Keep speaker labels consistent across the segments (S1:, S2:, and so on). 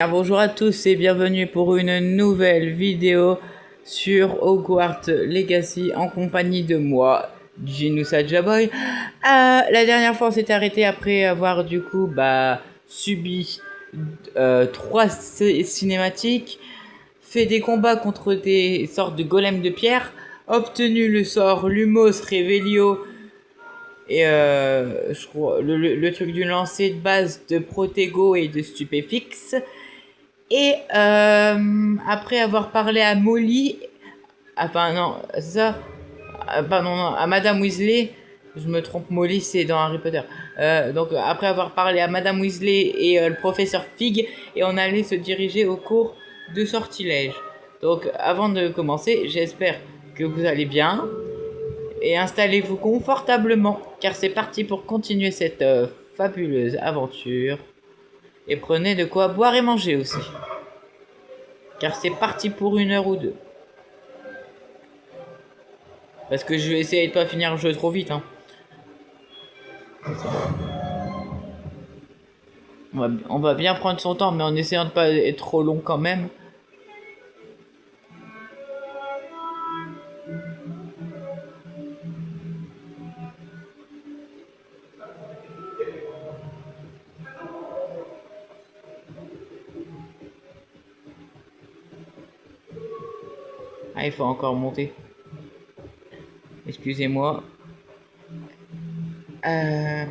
S1: Bonjour à tous et bienvenue pour une nouvelle vidéo sur Hogwarts Legacy en compagnie de moi, Jinousa Jaboy. La dernière fois on s'est arrêté après avoir du coup subi 3 cinématiques, fait des combats contre des sortes de golems de pierre, obtenu le sort Lumos Revelio et je crois le truc du lancer de base de Protego et de Stupéfix. Et après avoir parlé à Molly, enfin non, c'est ça, pardon, non, à Madame Weasley, je me trompe, Molly c'est dans Harry Potter. Donc après avoir parlé à Madame Weasley et le professeur Fig, et on allait se diriger au cours de sortilège. Donc avant de commencer, j'espère que vous allez bien et installez-vous confortablement, car c'est parti pour continuer cette fabuleuse aventure. Et prenez de quoi boire et manger aussi. Car c'est parti pour 1 heure ou 2. Parce que je vais essayer de pas finir le jeu trop vite. Hein. On va bien prendre son temps, mais en essayant de pas être trop long quand même. Ah, il faut encore monter. Excusez-moi. Je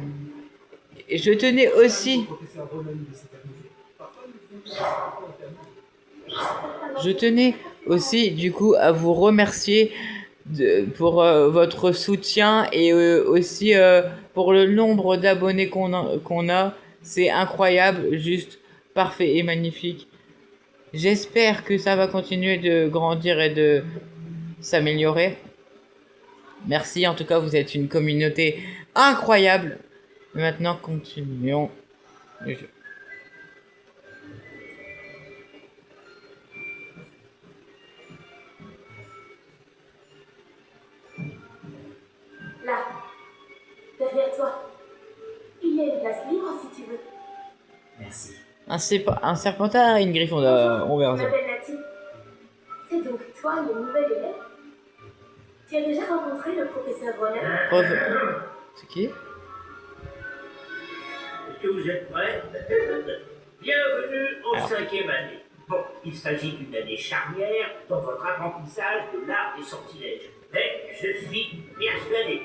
S1: tenais aussi... Je tenais aussi, du coup, à vous remercier pour votre soutien et aussi pour le nombre d'abonnés qu'on a. C'est incroyable, juste parfait et magnifique. J'espère que ça va continuer de grandir et de s'améliorer. Merci, en tout cas, vous êtes une communauté incroyable. Maintenant, continuons le jeu.
S2: Là, derrière toi, il y a une place libre si tu veux.
S3: Merci.
S1: Un serpentard et une Gryffondor. On verra
S2: Je
S1: ça.
S2: m'appelle Nati. C'est donc toi le nouvel élève? Tu as déjà rencontré le professeur Ronen?
S1: C'est qui?
S3: Est-ce que vous êtes prêts? Bienvenue en 5e année. Bon, il s'agit d'une année charnière dans votre apprentissage de l'art des sortilèges. Mais je suis persuadé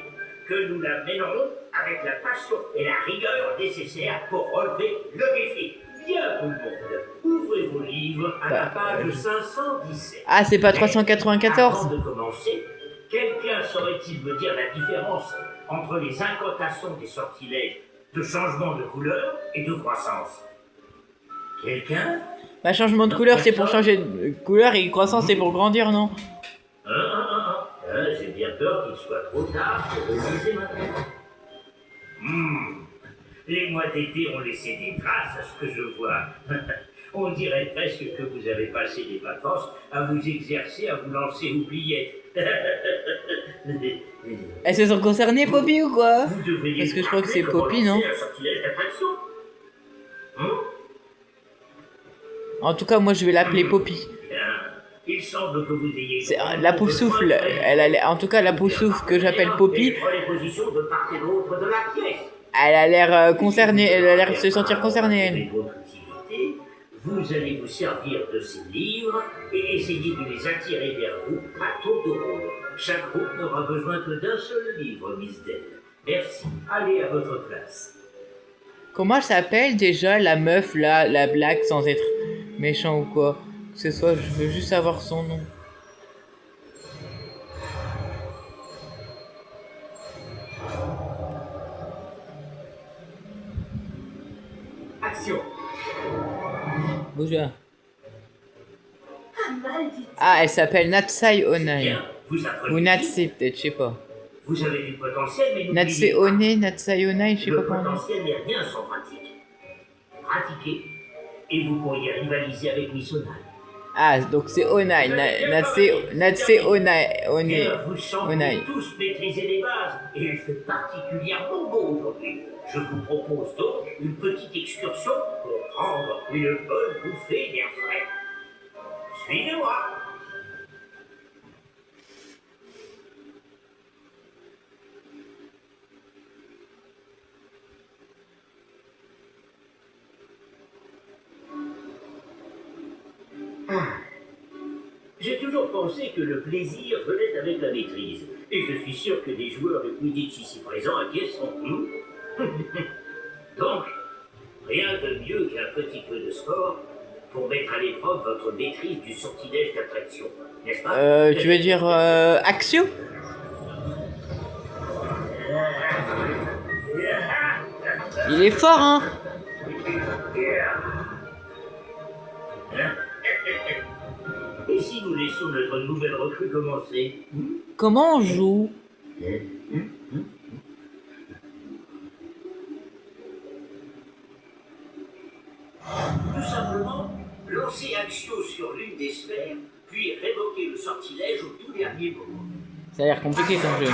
S3: que nous la mènerons avec la passion et la rigueur nécessaires pour relever le défi. Bien tout le monde, ouvrez vos livres à la page 517.
S1: Ah, c'est pas 394?
S3: Avant de commencer, quelqu'un saurait-il me dire la différence entre les incantations des sortilèges de changement de couleur et de croissance? Quelqu'un?
S1: Changement de couleur, c'est pour changer de couleur et croissance, c'est pour grandir, non?
S3: J'ai bien peur qu'il soit trop tard pour réaliser maintenant. Les mois d'été ont laissé des traces à ce que je vois. On dirait presque que vous avez passé des vacances à vous exercer, à vous lancer oubliettes.
S1: Elles se sont concernées, Poppy, ou quoi?
S3: Vous devriez
S1: Parce que je crois que c'est
S3: rappeler comment
S1: Poppy, non?
S3: lancer un sortilège d'attraction.
S1: En tout cas, moi, je vais l'appeler Poppy.
S3: Bien. Il semble que vous ayez...
S1: C'est la Poufsouffle. En tout cas, la Poufsouffle que j'appelle Poppy,
S3: Prenez position de part et d'autre de la pièce.
S1: elle a l'air concernée, elle a l'air de se sentir concernée, elle.
S3: Avec votre utilité, vous allez vous servir de ces livres et essayer de les attirer vers vous à tour de rôle. Chaque groupe n'aura besoin que d'un seul livre, Miss Dell. Merci. Allez à votre place.
S1: Comment elle s'appelle déjà la meuf là, la black, sans être méchant ou quoi que ce soit, je veux juste savoir son nom.
S3: Action.
S1: Bouge.
S2: Pas mal du tout.
S1: Ah, elle s'appelle Natsai Onai.
S3: Bien, vous apprenez.
S1: Ou Natsai, peut-être, je sais pas.
S3: Vous avez du potentiel, mais
S1: Natsai
S3: n'oubliez pas.
S1: One, Natsai Onai, je sais pas
S3: Le
S1: comment on dit.
S3: potentiel n'est rien sans pratique. Pratiquez, et vous pourriez rivaliser avec Miss Onai.
S1: Ah, donc c'est Onai, Natsai Onai,
S3: Bien, vous semblez
S1: Onai.
S3: tous maîtriser les bases, et il fait particulièrement beau aujourd'hui. Je vous propose donc une petite excursion pour prendre une bonne bouffée d'air frais. Suivez-moi. J'ai toujours pensé que le plaisir venait avec la maîtrise. Et je suis sûr que des joueurs de Quidditch ici présents acquiesceront. Donc, rien de mieux qu'un petit peu de sport pour mettre à l'épreuve votre maîtrise du sortilège d'attraction. N'est-ce pas?
S1: Tu veux dire Axio? Il est fort, hein?
S3: Et si nous laissons notre nouvelle recrue commencer?
S1: Comment on joue?
S3: Tout simplement, lancer Axio sur l'une des sphères, puis révoquer le sortilège au tout dernier moment.
S1: Ça a l'air compliqué comme jeu.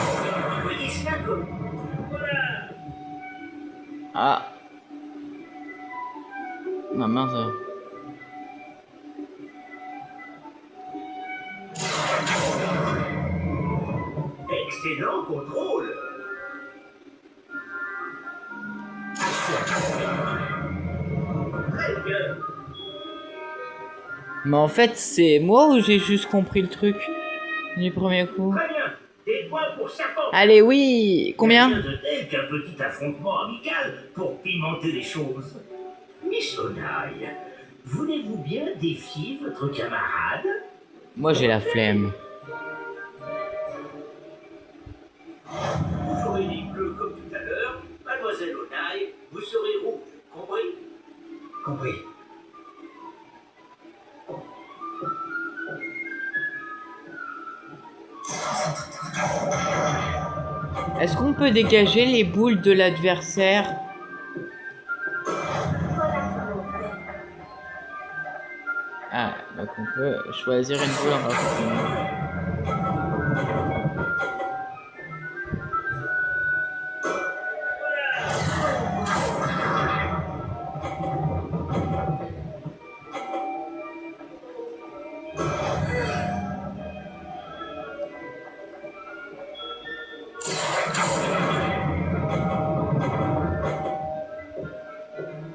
S3: Voyez cela comme... Voilà.
S1: Ah. Ma mince.
S3: Excellent contrôle. Très bien.
S1: Mais en fait, c'est moi ou j'ai juste compris le truc du premier coup?
S3: Très bien. Des points pour Serpent.
S1: Allez, oui. Combien?
S3: Rien de tel qu'un petit affrontement amical pour pimenter les choses. Miss Onaille, voulez-vous bien défier votre camarade?
S1: Moi, j'ai la flemme.
S3: Vous aurez les bleus comme tout à l'heure. Mademoiselle Onaille, vous serez rouge. Compris? Compris.
S1: Est-ce qu'on peut dégager les boules de l'adversaire? Ah, donc on peut choisir une boule en particulier.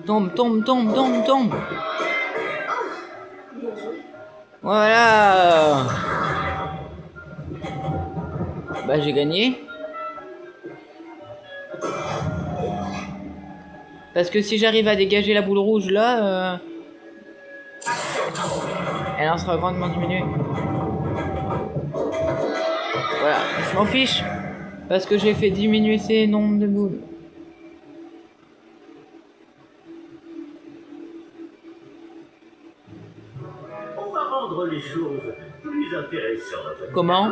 S1: Tombe, tombe, tombe, tombe, tombe.
S2: Bien joué.
S1: Voilà. Bah j'ai gagné. Parce que si j'arrive à dégager la boule rouge là, elle en sera grandement diminuée. Voilà, je m'en fiche. Parce que j'ai fait diminuer ces nombres de boules.
S3: On va rendre les choses plus intéressantes.
S1: Comment?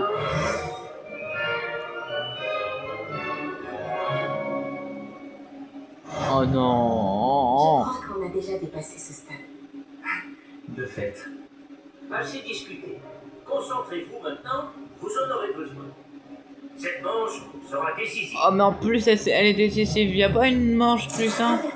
S1: Oh non.
S2: Je crois qu'on a déjà dépassé ce stade.
S3: De fait. Assez discuté. Concentrez-vous maintenant, vous en aurez besoin. Cette manche sera décisive.
S1: Oh mais en plus elle est décisive. Y a pas une manche plus simple?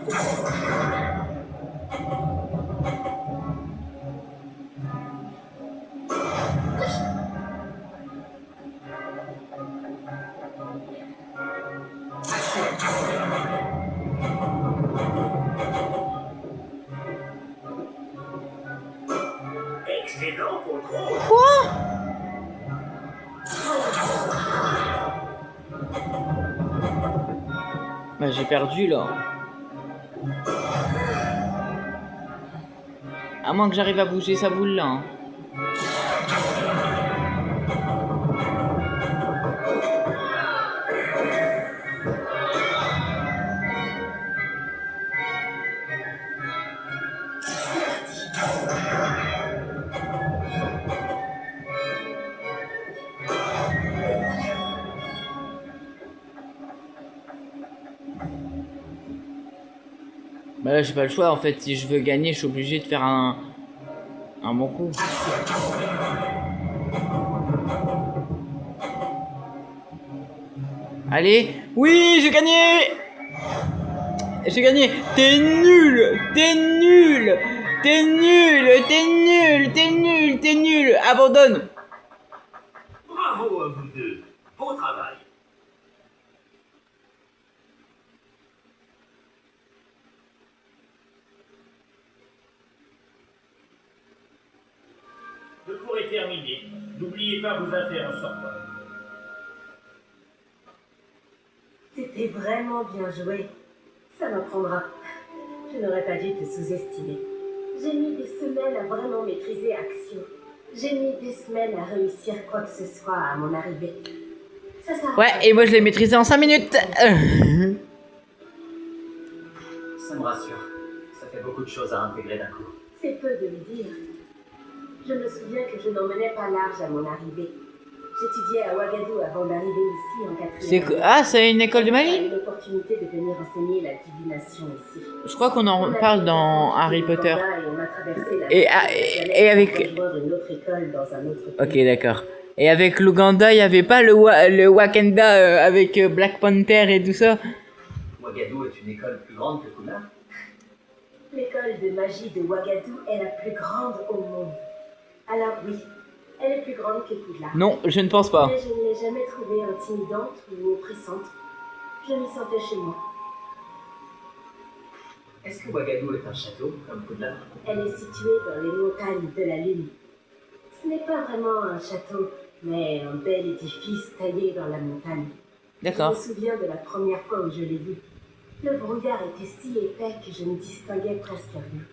S3: Excellent contrôle.
S1: Quoi? Bah j'ai perdu là. À moins que j'arrive à bouger sa boule là. Hein. Bah là j'ai pas le choix en fait, si je veux gagner je suis obligé de faire un bon coup. Allez, oui j'ai gagné. J'ai gagné. T'es nul. T'es nul. T'es nul. T'es nul. T'es nul. T'es nul. Abandonne.
S3: Bravo à vous deux. Bon travail. Le cours est terminé. N'oubliez pas vos affaires en sortant.
S2: C'était vraiment bien joué. Ça m'apprendra. Je n'aurais pas dû te sous-estimer. J'ai mis des semaines à vraiment maîtriser Action. J'ai mis des semaines à réussir quoi que ce soit à mon arrivée. Ça s'arrête.
S1: Ouais, et moi je l'ai maîtrisé en 5 minutes.
S4: Ça me rassure. Ça fait beaucoup de choses à intégrer d'un coup.
S2: C'est peu de le dire. Je me souviens que je n'emmenais pas large à mon arrivée. J'étudiais à Ouagadougou avant d'arriver ici en quatrième.
S1: Ah, c'est une école de
S2: J'ai
S1: magie?
S2: eu l'opportunité de venir enseigner la divination ici.
S1: Je crois qu'on en parle dans Harry Potter.
S2: Et,
S1: et avec...
S2: une autre école dans un autre
S1: Ok,
S2: pays.
S1: d'accord. Et avec l'Ouganda, il n'y avait pas le Wakanda avec Black Panther et tout ça?
S4: Ouagadougou est une école plus grande que Kuna.
S2: L'école de magie de Ouagadougou est la plus grande au monde. Alors oui, elle est plus grande que Poudlard.
S1: Non, je ne pense pas.
S2: Mais je ne l'ai jamais trouvée intimidante ou oppressante. Je m'y sentais chez moi.
S4: Est-ce que Ouagadougou est un château, comme Poudlard?
S2: Elle est située dans les montagnes de la Lune. Ce n'est pas vraiment un château, mais un bel édifice taillé dans la montagne.
S1: D'accord.
S2: Je me souviens de la première fois où je l'ai vue. Le brouillard était si épais que je ne distinguais presque rien.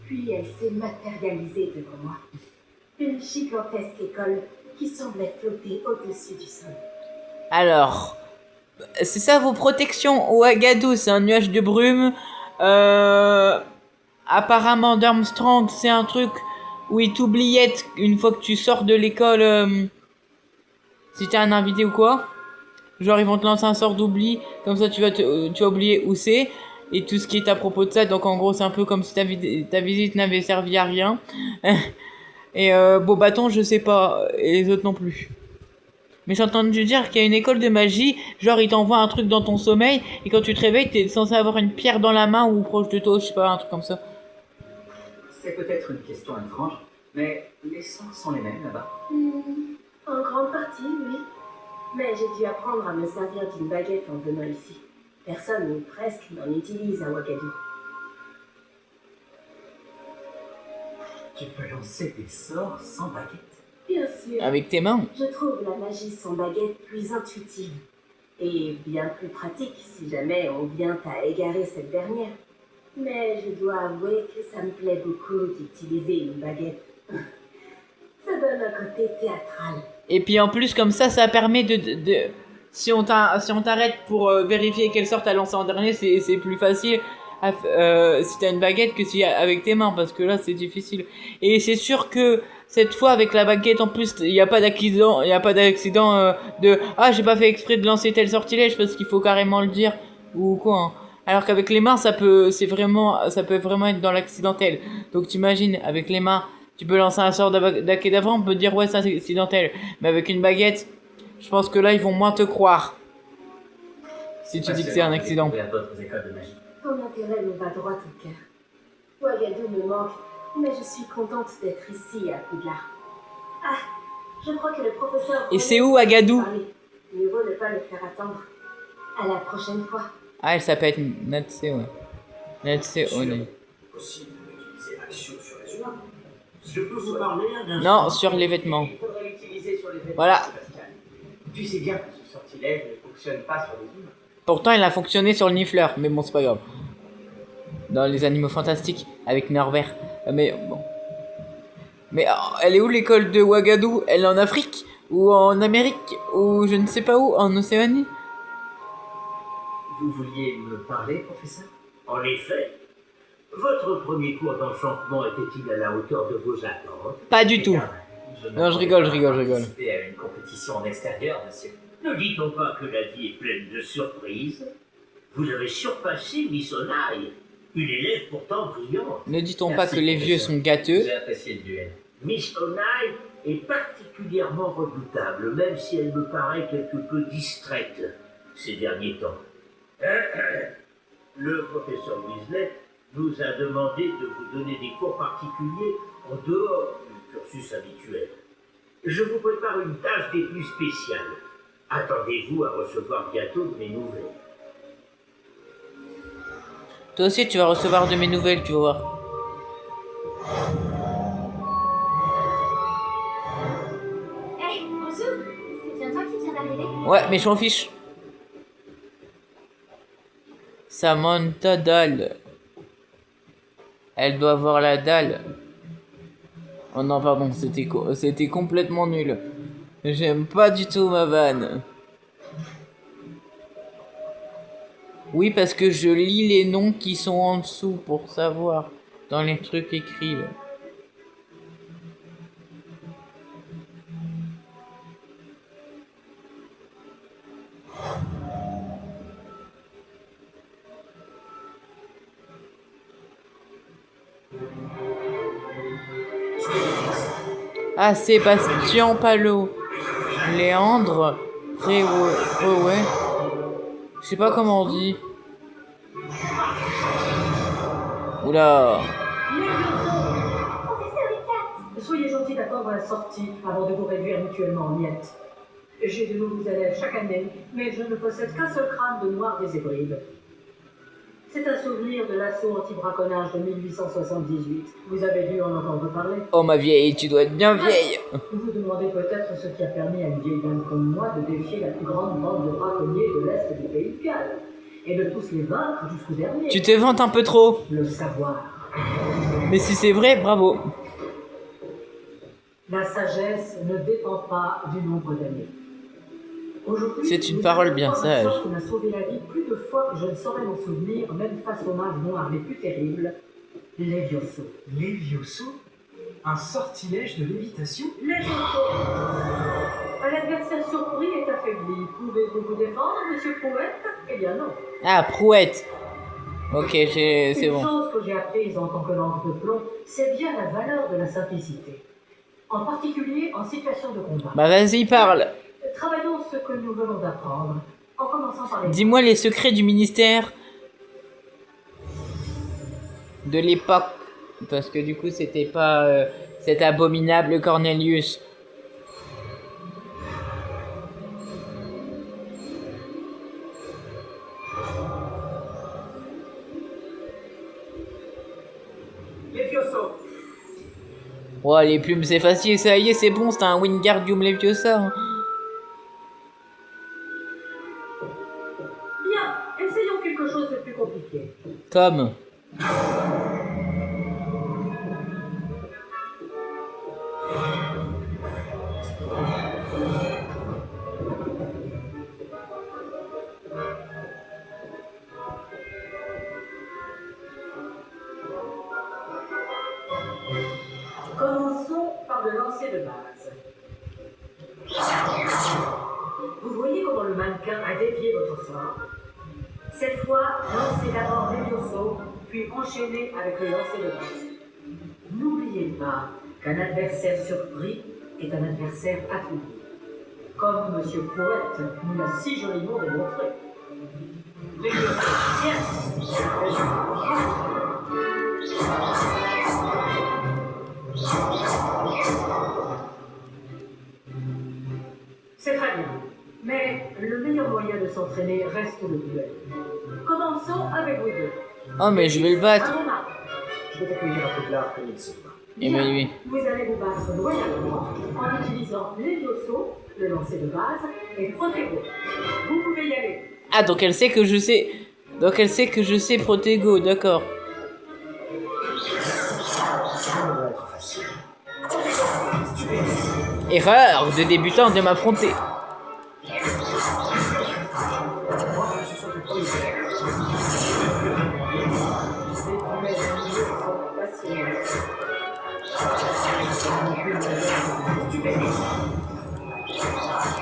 S2: Puis elle s'est matérialisée devant moi. Une gigantesque école qui semblait flotter au-dessus du sol.
S1: Alors, c'est ça vos protections? Ouagadougou, c'est un nuage de brume. Apparemment, Durmstrang, c'est un truc où ils t'oublient une fois que tu sors de l'école. Si t'es un invité ou quoi. Genre, ils vont te lancer un sort d'oubli. Comme ça, tu vas oublier où c'est. Et tout ce qui est à propos de ça. Donc, en gros, c'est un peu comme si ta visite n'avait servi à rien. Et Beaubaton, je sais pas. Et les autres non plus. Mais j'ai entendu dire qu'il y a une école de magie. Genre, ils t'envoient un truc dans ton sommeil. Et quand tu te réveilles, t'es censé avoir une pierre dans la main ou proche de toi. Je sais pas, un truc comme ça.
S4: C'est peut-être une question étrange, mais les sorts sont les mêmes là-bas.
S2: En grande partie, oui. Mais j'ai dû apprendre à me servir d'une baguette en venant ici. Personne, ou presque, n'en utilise à Ouagadougou.
S4: Tu peux lancer des sorts sans baguette.
S2: Bien sûr.
S1: Avec tes mains.
S2: Je trouve la magie sans baguette plus intuitive. Et bien plus pratique si jamais on vient à égarer cette dernière. Mais je dois avouer que ça me plaît beaucoup d'utiliser une baguette. Ça donne un côté théâtral.
S1: Et puis en plus, comme ça permet de... Si on t'arrête pour vérifier quelle sorte t'as lancé en dernier, c'est plus facile si t'as une baguette que si avec tes mains, parce que là c'est difficile. Et c'est sûr que cette fois avec la baguette en plus, il n'y a pas d'accident, de ah j'ai pas fait exprès de lancer tel sortilège parce qu'il faut carrément le dire ou quoi. Hein. Alors qu'avec les mains ça peut vraiment être dans l'accidentel. Donc t'imagines avec les mains. Tu peux lancer un sort d'acédavant, on peut dire ouais c'est accidentel. Mais avec une baguette, je pense que là ils vont moins te croire. Si tu dis que c'est un accident.
S4: D'autres écoles de magie.
S2: Ton intérêt me va droit au cœur. Ouagadougou me manque, mais je suis contente d'être ici à Poudlard. Ah, je crois que le professeur...
S1: Et c'est où Ouagadougou?
S2: Mieux vaut ne pas le faire attendre. À la prochaine fois.
S1: Ah elle s'appelle Natsé, ouais. Natsé One.
S3: Possible d'utiliser l'action sur les humains. Je peux vous parler d'un...
S1: Non, sur les vêtements.
S4: Il faudrait l'utiliser sur les vêtements.
S1: Voilà.
S4: Sébastien. Tu sais bien que ce sortilège ne fonctionne pas sur les humains.
S1: Pourtant il a fonctionné sur le Nifleur, mais bon c'est pas grave. Dans les animaux fantastiques, avec Norbert. Mais bon. Mais elle est où l'école de Ouagadougou? Elle est en Afrique? Ou en Amérique? Ou je ne sais pas où? En Océanie?
S4: Vous vouliez me parler, professeur?
S3: En effet, votre premier cours d'enchantement était-il à la hauteur de vos attentes?
S1: Pas du tout. Non, je rigole.
S4: Participer à une compétition en extérieur, monsieur.
S3: Ne dit-on pas que la vie est pleine de surprises? Vous avez surpassé Miss Onaï, une élève pourtant brillante.
S1: Ne dit-on pas
S4: Merci,
S1: que les vieux
S4: professeur.
S1: sont gâteux?
S4: J'ai apprécié le duel.
S3: Miss Onaï est particulièrement redoutable, même si elle me paraît quelque peu distraite ces derniers temps. le professeur Weasley nous a demandé de vous donner des cours particuliers en dehors du cursus habituel. Je vous prépare une tâche des plus spéciales. Attendez-vous à recevoir bientôt de mes nouvelles.
S1: Toi aussi, tu vas recevoir de mes nouvelles, tu vas voir.
S2: Hey, bonjour. C'est bien toi qui viens d'arriver?
S1: Ouais, mais je m'en fiche. Samantha dalle. Elle doit avoir la dalle. Oh non, pardon, c'était complètement nul. J'aime pas du tout ma vanne. Oui, parce que je lis les noms qui sont en dessous pour savoir dans les trucs écrits. Là. Ah, Sébastien Palot. Léandre ouais. Je sais pas comment on dit. Oula.
S5: Soyez gentils d'attendre la sortie avant de vous réduire mutuellement en miettes. J'ai de nouveaux élèves chaque année, mais je ne possède qu'un seul crâne de noir des Hébrides. C'est un souvenir de l'assaut anti-braconnage de 1878. Vous avez dû en entendre parler.
S1: Oh ma vieille, tu dois être bien vieille.
S5: Vous vous demandez peut-être ce qui a permis à une vieille dame comme moi de défier la plus grande bande de braconniers de l'Est du Pays de Galles. Et de tous les vaincre jusqu'au dernier.
S1: Tu te vantes un peu trop.
S5: Le savoir.
S1: Mais si c'est vrai, bravo.
S5: La sagesse ne dépend pas du nombre d'années. Aujourd'hui,
S1: C'est une
S5: vous
S1: parole
S5: avez
S1: bien
S5: une information
S1: sage.
S5: qui m'a sauvé la vie plus de fois que je ne saurais m'en souvenir, même face au mage noir les plus terribles, Levioso.
S6: Levioso? Un sortilège de lévitation?
S5: Levioso. Un adversaire surpris est affaibli. Pouvez-vous vous défendre, monsieur Prouette? Eh bien non.
S1: Ah, Prouette. Ok, c'est
S5: Une
S1: bon.
S5: chose que j'ai apprise en tant que langue de plomb, c'est bien la valeur de la simplicité. En particulier en situation de combat.
S1: Bah vas-y, parle.
S5: Travaillons ce que nous venons d'apprendre, en commençant par les...
S1: Dis-moi les secrets du ministère de l'époque. Parce que du coup, c'était pas cet abominable Cornelius.
S3: Levioso,
S1: Oh, les plumes, c'est facile, ça y est, c'est bon, c'est un Wingardium Leviosa. Hein.
S5: Bien, essayons quelque chose de plus compliqué.
S1: Comme.
S5: Commençons par le lancer de base. Vous voyez comment le mannequin a dévié votre sort? Cette fois, lancez d'abord Levioso, puis enchaînez avec le lancer de base. N'oubliez pas qu'un adversaire surpris est un adversaire affaibli. Comme Monsieur Prouette nous l'a si joliment démontré. Levioso, tiens! C'est très bien, mais le meilleur moyen de s'entraîner reste le duel. Commençons avec vous deux.
S1: Oh, mais je vais le battre.
S5: À mon arme.
S4: Je vais t'accueillir à Poudlard comme il se doit.
S1: Et ben oui.
S5: Vous allez vous battre loyalement en utilisant Levioso, le lancer de base, et Protego. Vous pouvez y aller.
S1: Ah, donc elle sait que je sais. Donc elle sait que je sais Protego, d'accord.
S4: Ça devrait être facile.
S1: Erreur de débutant de m'affronter.
S5: Ces promesses sont passionnantes.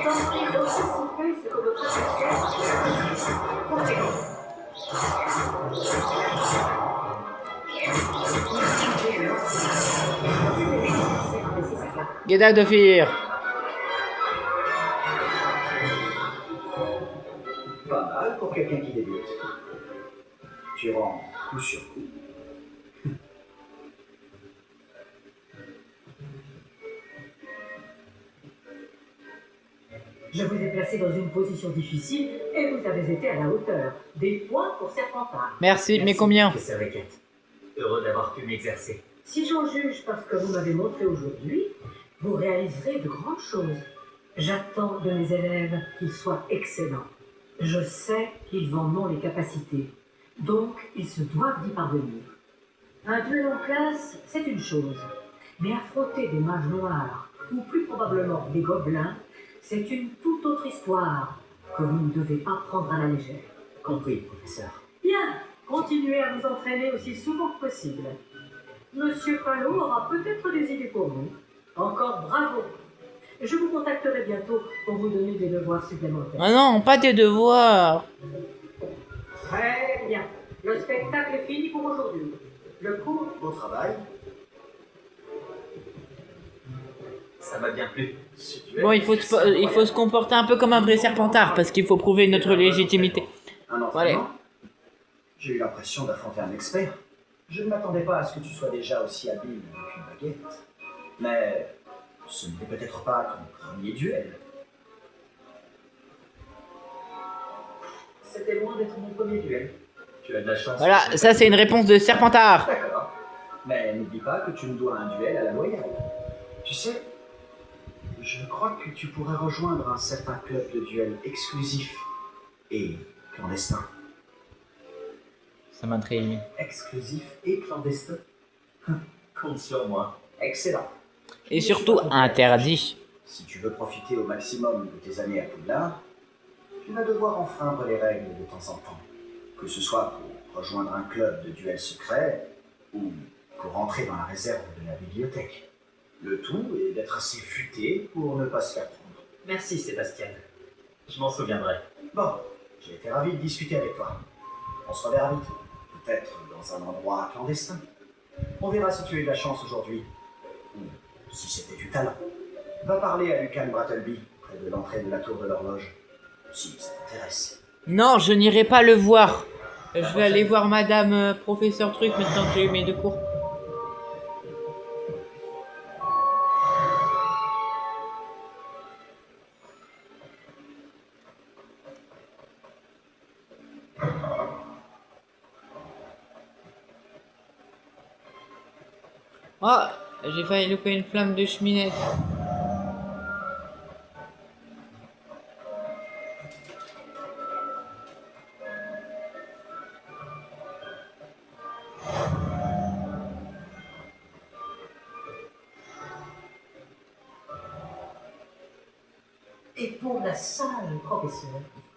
S5: Tentez d'anticiper ce que votre adversaire Protego.
S1: Get out of here.
S4: Pas mal pour quelqu'un qui débute. concurrent coup sur coup.
S5: Je vous ai placé dans une position difficile et vous avez été à la hauteur. Des points pour Serpentard.
S1: Merci, mais combien?
S4: Professeur Eckert. Heureux d'avoir pu m'exercer.
S5: Si j'en juge par ce que vous m'avez montré aujourd'hui, vous réaliserez de grandes choses. J'attends de mes élèves qu'ils soient excellents. Je sais qu'ils en ont les capacités. Donc, ils se doivent d'y parvenir. Un duel en classe, c'est une chose. Mais affronter des mages noirs, ou plus probablement des gobelins, c'est une toute autre histoire que vous ne devez pas prendre à la légère.
S4: Compris, professeur.
S5: Bien, continuez à vous entraîner aussi souvent que possible. Monsieur Palot aura peut-être des idées pour vous. Encore bravo. Je vous contacterai bientôt pour vous donner des devoirs supplémentaires.
S1: Ah non, pas tes devoirs.
S5: Très bien. Le spectacle est fini pour aujourd'hui. Le cours.
S4: Bon travail. Ça m'a bien plu.
S1: Bon, il faut se comporter un peu comme un vrai Serpentard, parce qu'il faut prouver notre légitimité.
S4: Un entraînement. J'ai eu l'impression d'affronter un expert. Je ne m'attendais pas à ce que tu sois déjà aussi habile avec une baguette. Mais ce n'était peut-être pas ton premier duel. C'était loin d'être mon premier duel. Tu as de la chance.
S1: Voilà, ça c'est une réponse de Serpentard.
S4: D'accord. Mais n'oublie pas que tu me dois un duel à la loyale. Tu sais, je crois que tu pourrais rejoindre un certain club de duel exclusif et clandestin.
S1: Ça m'intrigue.
S4: Exclusif et clandestin. Compte sur moi. Excellent.
S1: Et surtout interdit.
S4: Si tu veux profiter au maximum de tes années à Poudlard, tu vas devoir enfreindre les règles de temps en temps. Que ce soit pour rejoindre un club de duel secret ou pour entrer dans la réserve de la bibliothèque. Le tout est d'être assez futé pour ne pas se faire prendre.
S7: Merci Sébastien. Je m'en souviendrai.
S4: Bon, j'ai été ravi de discuter avec toi. On se reverra vite. Peut-être dans un endroit clandestin. On verra si tu as eu de la chance aujourd'hui. Ou si c'était du talent. Va parler à Lucan Brattleby, près de l'entrée de la tour de l'horloge. Si ça t'intéresse.
S1: Non, je n'irai pas le voir. Je vais aller voir Madame Professeur Truc maintenant que j'ai eu mes deux cours. Oh, j'ai failli louper une flamme de cheminette.
S2: Et pour la salle, professeur,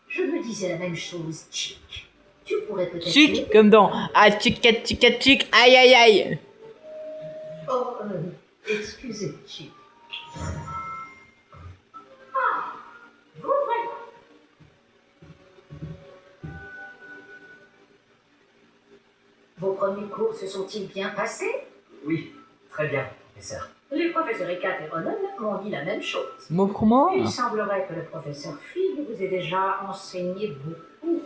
S2: je me disais la même chose, Chick. Tu pourrais peut-être...
S1: Chic, comme dans ah chic, aïe aïe aïe.
S2: Oh, excusez, Chick. Ah, vous voilà. Vos premiers cours se sont-ils bien passés?
S7: Oui, très bien, professeur.
S2: Les professeurs Eckert et Ronan m'ont dit la même chose.
S1: Mot pour mot.
S2: Il semblerait que le professeur Fig vous ait déjà enseigné beaucoup.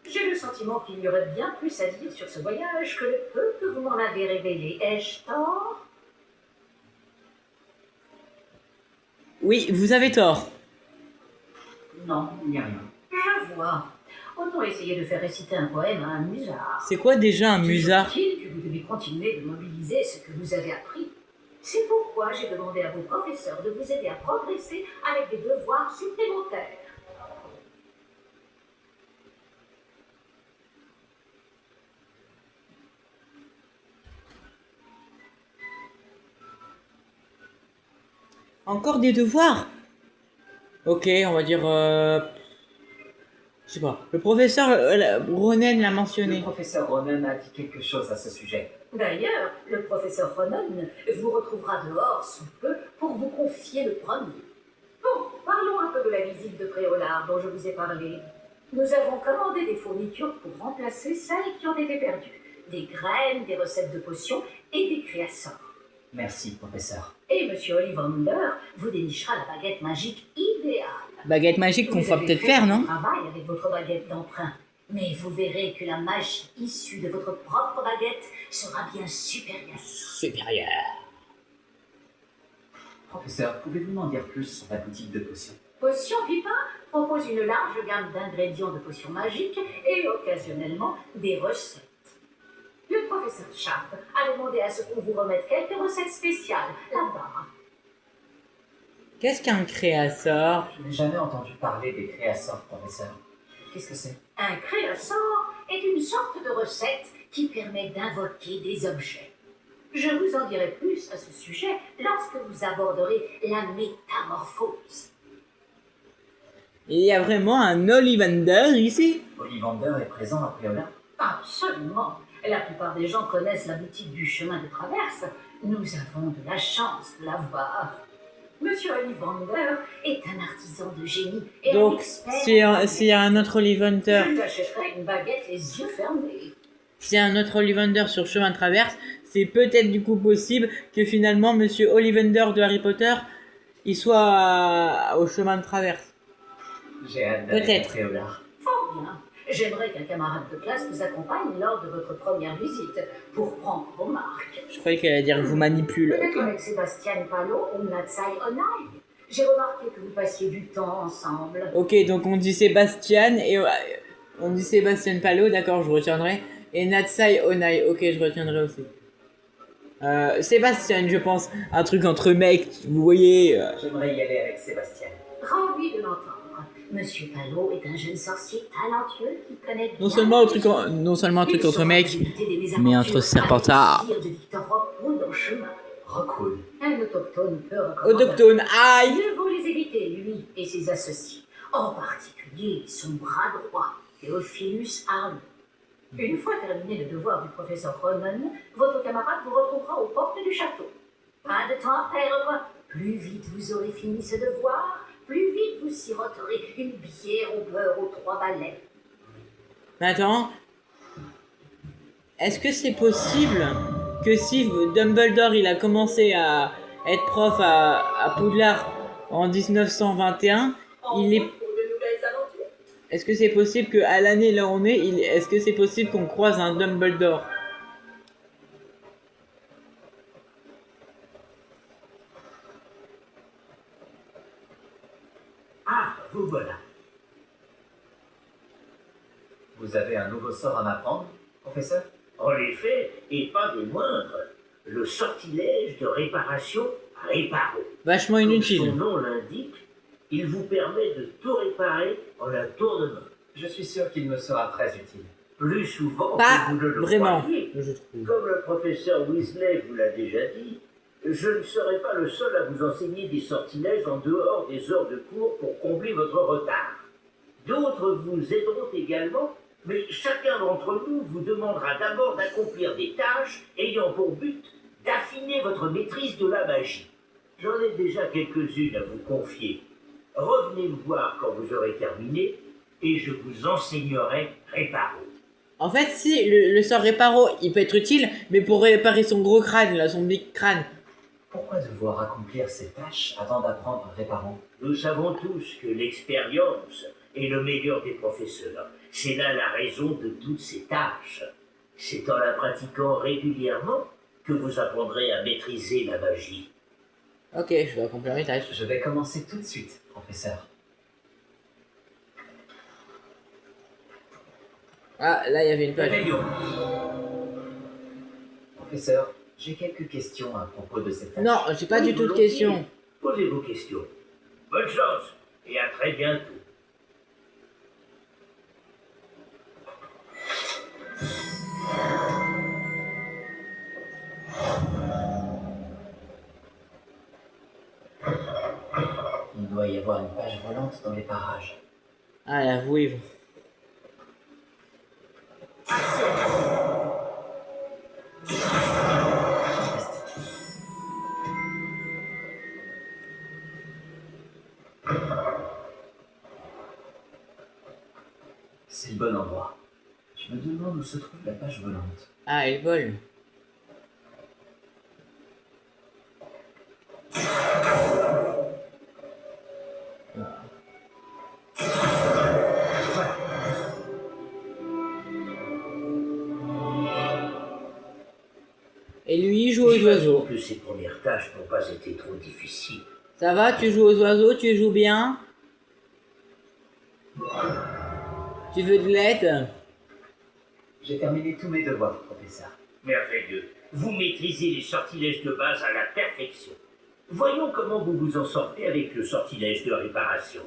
S2: J'ai le sentiment qu'il y aurait bien plus à dire sur ce voyage que le peu que vous m'en avez révélé. Ai-je tort?
S1: Oui, vous avez tort.
S7: Non, il n'y a rien.
S2: Je vois. Autant essayer de faire réciter un poème à un musard.
S1: C'est quoi déjà un musard?
S2: Toujours est-il que vous devez continuer de mobiliser ce que vous avez appris. C'est pourquoi j'ai demandé à vos professeurs de vous aider à progresser avec des devoirs supplémentaires.
S1: Encore des devoirs? Ok, on va dire... Je sais pas. Le professeur Ronen l'a
S7: Le
S1: mentionné.
S7: professeur Ronan a dit quelque chose à ce sujet.
S2: D'ailleurs, le professeur Ronan vous retrouvera dehors sous peu pour vous confier le premier. Bon, parlons un peu de la visite de Préolard dont je vous ai parlé. Nous avons commandé des fournitures pour remplacer celles qui ont été perdues. Des graines, des recettes de potions et des créasseurs.
S7: Merci, professeur.
S2: Et Monsieur Ollivander vous dénichera la baguette magique idéale.
S1: Baguette magique qu'on
S2: Vous
S1: fera
S2: avez
S1: peut-être
S2: fait
S1: faire,
S2: un
S1: non?
S2: travail avec votre baguette d'emprunt. Mais vous verrez que la magie issue de votre propre baguette sera bien supérieure.
S1: Supérieur.
S7: Professeur, pouvez-vous m'en dire plus sur la boutique de potions?
S2: Potion Pipin propose une large gamme d'ingrédients de potions magiques et occasionnellement des recettes. Le professeur Sharp a demandé à ce qu'on vous remette quelques recettes spéciales là-bas.
S1: Qu'est-ce qu'un créassort?
S7: Je n'ai jamais entendu parler des créasseurs, professeur. Qu'est-ce que c'est?
S2: Un créasort est une sorte de recette qui permet d'invoquer des objets. Je vous en dirai plus à ce sujet lorsque vous aborderez la métamorphose.
S1: Il y a vraiment un Ollivander ici?
S7: Ollivander est présent à Préolin?
S2: Absolument. La plupart des gens connaissent la boutique du chemin de traverse. Nous avons de la chance de la voir. Monsieur Ollivander est un artisan de génie et un
S1: Donc,
S2: expert.
S1: s'il y a un autre Ollivander,
S2: Je lui achèterai une baguette les yeux fermés.
S1: s'il y a un autre Ollivander sur chemin de traverse, c'est peut-être du coup possible que finalement Monsieur Ollivander de Harry Potter, il soit au chemin de traverse.
S7: J'ai hâte d'aller à
S1: Peut-être.
S7: Préolin.
S2: Fort bien. J'aimerais qu'un camarade de classe vous accompagne lors de votre première visite pour prendre vos marques.
S1: Je croyais qu'elle allait dire vous manipule.
S2: Peut-être avec Sébastien Palot ou Natsai Onai. J'ai remarqué que vous passiez du temps ensemble.
S1: Ok, donc on dit Sébastien et on dit Sébastien Palot, d'accord, je retiendrai. Et Natsai Onai, ok, je retiendrai aussi. Sébastien, je pense, un truc entre mecs, vous voyez.
S7: J'aimerais y aller avec Sébastien.
S2: Ravi de l'entendre. Monsieur Palot est un jeune sorcier talentueux qui connaît bien
S1: Non seulement un truc entre mecs, mais entre Serpentards.
S2: de Victor Rockwood en chemin.
S7: Rockwood.
S2: Un autochtone peu recommandé.
S1: Autochtone, aïe!
S2: Mieux vaut les éviter, lui et ses associés. En particulier son bras droit, Theophilus Arnold. Une fois terminé le devoir du professeur Ronan, votre camarade vous retrouvera aux portes du château. Pas de temps à perdre. Plus vite vous aurez fini ce devoir, plus vite vous siroterez une bière au beurre aux 3 balais.
S1: Mais attends, est-ce que c'est possible que si Dumbledore il a commencé à être prof à Poudlard en 1921, il est... Est-ce que c'est possible qu'à l'année là où on est, est-ce que c'est possible qu'on croise un Dumbledore?
S3: Ah, vous voilà.
S7: Vous avez un nouveau sort à m'apprendre, professeur?
S3: En effet, et pas des moindres, le sortilège de réparation Réparo.
S1: Vachement
S3: Comme
S1: inutile.
S3: son nom l'indique, il vous permet de tout réparer en un tour de main.
S7: Je suis sûr qu'il me sera très utile.
S3: Plus souvent
S1: Pas
S3: que vous ne le
S1: vraiment,
S3: croyez.
S1: je trouve.
S3: Comme le professeur Weasley vous l'a déjà dit, je ne serai pas le seul à vous enseigner des sortilèges en dehors des heures de cours pour combler votre retard. D'autres vous aideront également, mais chacun d'entre nous vous demandera d'abord d'accomplir des tâches ayant pour but d'affiner votre maîtrise de la magie. J'en ai déjà quelques-unes à vous confier. Revenez me voir quand vous aurez terminé et je vous enseignerai Réparo.
S1: En fait, si, le sort Réparo, il peut être utile, mais pour réparer son gros crâne, là, son big crâne.
S7: Pourquoi devoir accomplir ces tâches avant d'apprendre Réparo?
S3: Nous savons tous que l'expérience est le meilleur des professeurs. C'est là la raison de toutes ces tâches. C'est en la pratiquant régulièrement que vous apprendrez à maîtriser la magie.
S1: Ok, je vais accomplir mes tâches.
S7: Je vais commencer tout de suite, professeur.
S1: Ah, là, il y avait une page.
S3: Réveillons.
S7: Professeur, j'ai quelques questions à propos de cette tâche.
S1: Non, j'ai pas du tout de questions.
S3: Posez vos questions. Bonne chance et à très bientôt.
S7: Il doit y avoir une page volante dans les parages.
S1: Ah, la vouivre.
S7: Fantastique. C'est le bon endroit. Je me demande où se trouve la page volante.
S1: Ah, elle vole.
S3: ces premières tâches n'ont pas été trop difficiles.
S1: Ça va, tu joues aux oiseaux, tu joues bien? Tu veux de l'aide?
S7: J'ai terminé tous mes devoirs, professeur.
S3: Merveilleux. Vous maîtrisez les sortilèges de base à la perfection. Voyons comment vous vous en sortez avec le sortilège de réparation.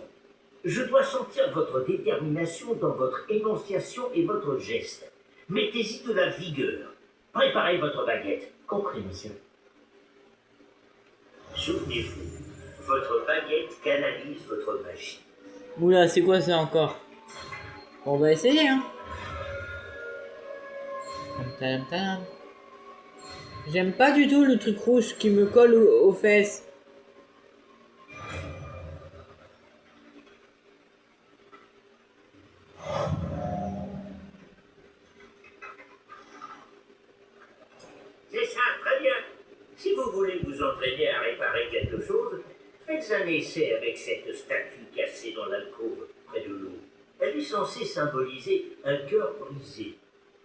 S3: Je dois sentir votre détermination dans votre énonciation et votre geste. Mettez-y de la vigueur. Préparez votre baguette.
S7: Compris, monsieur.
S3: Souvenez-vous, votre baguette canalise votre magie.
S1: Oula, c'est quoi ça encore? On va essayer, hein. Tam, tam, tam. J'aime pas du tout le truc rouge qui me colle aux fesses.
S3: C'est ça, très bien. Si vous voulez vous entraîner à réparer quelque chose, faites un essai avec cette statue cassée dans l'alcôve près de l'eau. Elle est censée symboliser un cœur brisé.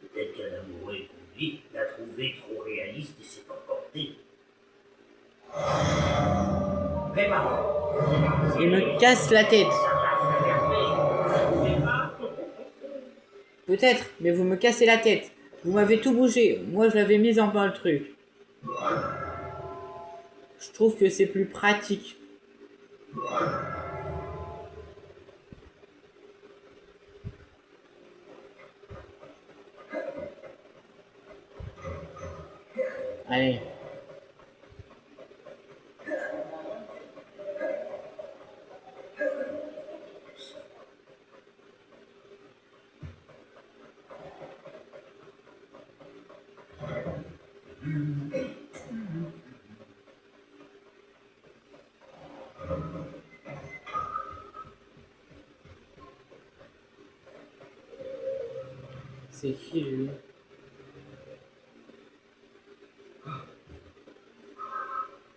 S3: Peut-être qu'un amoureux comme lui l'a trouvé trop réaliste et s'est emporté. Réparons.
S1: Il me casse la tête. Peut-être, mais vous me cassez la tête. Vous m'avez tout bougé. Moi, je l'avais mis en bas le truc. Je trouve que c'est plus pratique. Allez. C'est qui lui?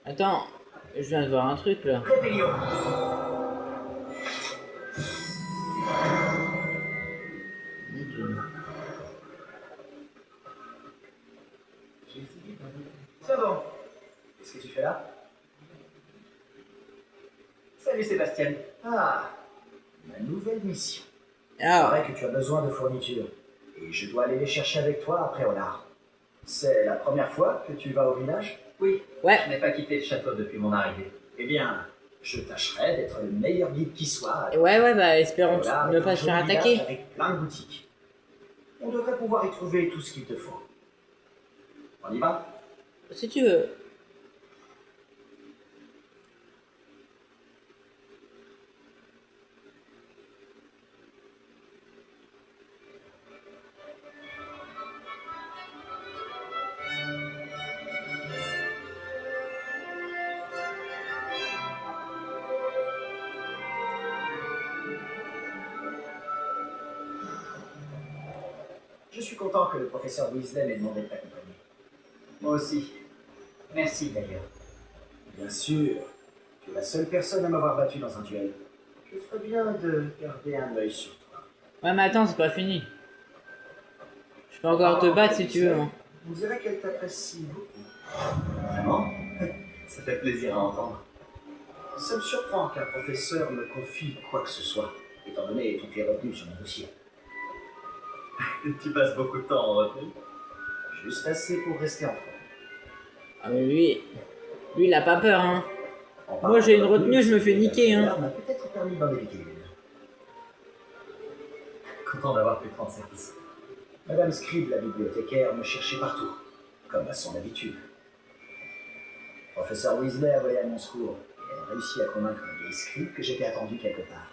S1: Attends, je viens de voir un truc là.
S3: Rébellion.
S4: C'est bon. Qu'est-ce que tu fais là?
S7: Salut Sébastien.
S4: Ah, ma nouvelle mission. Il
S1: Ah,
S4: paraît que tu as besoin de fournitures. Et je dois aller les chercher avec toi après Olar. C'est la première fois que tu vas au village?
S7: Oui,
S1: ouais.
S7: je n'ai pas quitté le château depuis mon arrivée.
S4: Eh bien, je tâcherai d'être le meilleur guide qui soit.
S1: Ouais, bah espérons
S4: Olar
S1: ne
S4: est
S1: pas
S4: un
S1: se faire
S4: joli
S1: attaquer.
S4: village avec plein de boutiques. On devrait pouvoir y trouver tout ce qu'il te faut. On y va?
S1: Si tu veux.
S4: Je suis content que le professeur Weasley m'ait demandé de t'accompagner.
S7: Moi aussi. Merci d'ailleurs.
S4: Bien sûr, tu es la seule personne à m'avoir battu dans un duel. Je ferais bien de garder un œil sur toi.
S1: Ouais, mais attends, c'est pas fini. Je peux encore te battre si tu veux. Hein.
S4: On dirait qu'elle t'apprécie beaucoup.
S7: Vraiment? Ça fait plaisir à entendre.
S4: Ça me surprend qu'un professeur me confie quoi que ce soit, étant donné toutes les retenues sur mon dossier.
S7: Tu passes beaucoup de temps en retenue?
S4: Juste assez pour rester en forme.
S1: Ah, mais lui, il a pas peur, hein.
S4: En
S1: Moi, j'ai une
S4: parlant de
S1: retenue, je me fais niquer, hein.
S4: m'a peut-être permis d'en éviter une.
S7: Content d'avoir pu te rendre service.
S4: Madame Scribe, la bibliothécaire, me cherchait partout, comme à son habitude. Professeur Weasley a volé à mon secours, et elle a réussi à convaincre un vieil Scribe que j'étais attendu quelque part.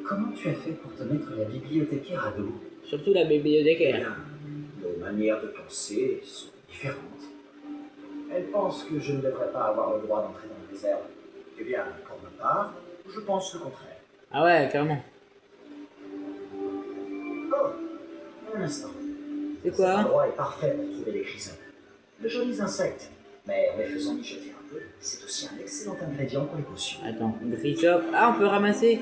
S7: Comment tu as fait pour te mettre la bibliothécaire à dos?
S1: Surtout la
S4: Eh
S1: bibliothécaire.
S4: bien, nos manières de penser sont différentes. Elle pense que je ne devrais pas avoir le droit d'entrer dans le réserve. Eh bien, pour ma part, je pense le contraire.
S1: Ah ouais, carrément.
S4: Oh, un instant.
S1: C'est
S4: Cet
S1: quoi?
S4: endroit est parfait pour trouver des chrysomes. De jolis insectes, mais en les faisant mijoter un peu, c'est aussi un excellent ingrédient pour les potions.
S1: Attends, grisop. Ah, on peut ramasser.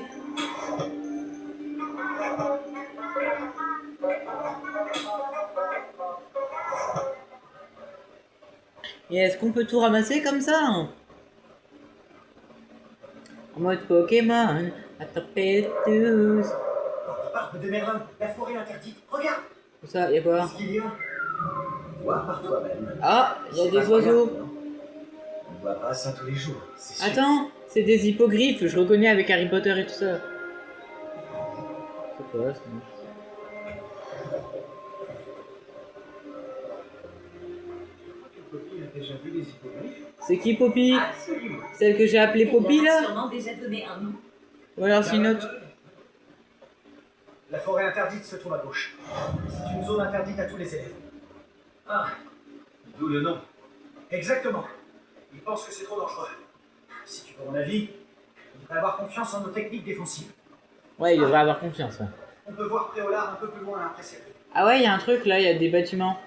S1: Et est-ce qu'on peut tout ramasser comme ça? En mode Pokémon, attraper tous.
S4: Barbe de Merlin, la forêt interdite. Regarde.
S1: Où ça, y'a quoi?
S4: Qu'est-ce qu'il y a? Vois par toi-même.
S1: Ah, il y a
S4: C'est
S1: des
S4: incroyable,
S1: oiseaux.
S4: non? On ne voit pas ça tous les jours, c'est sûr.
S1: Attends, c'est des hippogriffes, je reconnais avec Harry Potter et tout ça. C'est quoi ça?
S6: Poppy a déjà vu les hippogriffes?
S1: C'est qui Poppy?
S5: Absolument.
S1: Celle que j'ai appelée Poppy
S5: Elle a
S1: là?
S5: sûrement déjà donné un nom.
S1: Ou alors c'est une autre?
S4: La forêt interdite se trouve à gauche. C'est une zone interdite à tous les élèves.
S6: Ah, d'où le nom.
S4: Exactement. Ils pensent que c'est trop dangereux. Si tu veux mon avis, il devrait avoir confiance en nos techniques défensives.
S1: Ouais, il devrait avoir confiance. Ouais.
S4: On peut voir Préolard un peu plus loin après cette rue.
S1: Ah ouais, il y a un truc là, il y a des bâtiments.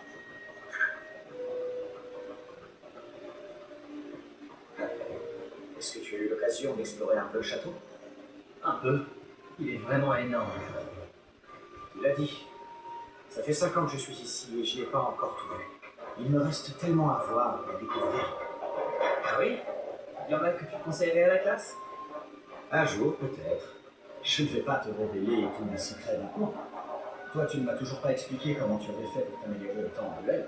S4: Est-ce que tu as eu l'occasion d'explorer un peu le château?
S7: Un peu. Il est vraiment énorme.
S4: Tu l'as dit. Ça fait 5 ans que je suis ici et je n'ai pas encore tout vu. Il me reste tellement à voir et à découvrir.
S7: Ah oui? Il y en a que tu conseillerais à la classe?
S4: Un jour, peut-être. Je ne vais pas te révéler tous mes secrets maintenant. Toi, tu ne m'as toujours pas expliqué comment tu avais fait pour t'améliorer autant en duel.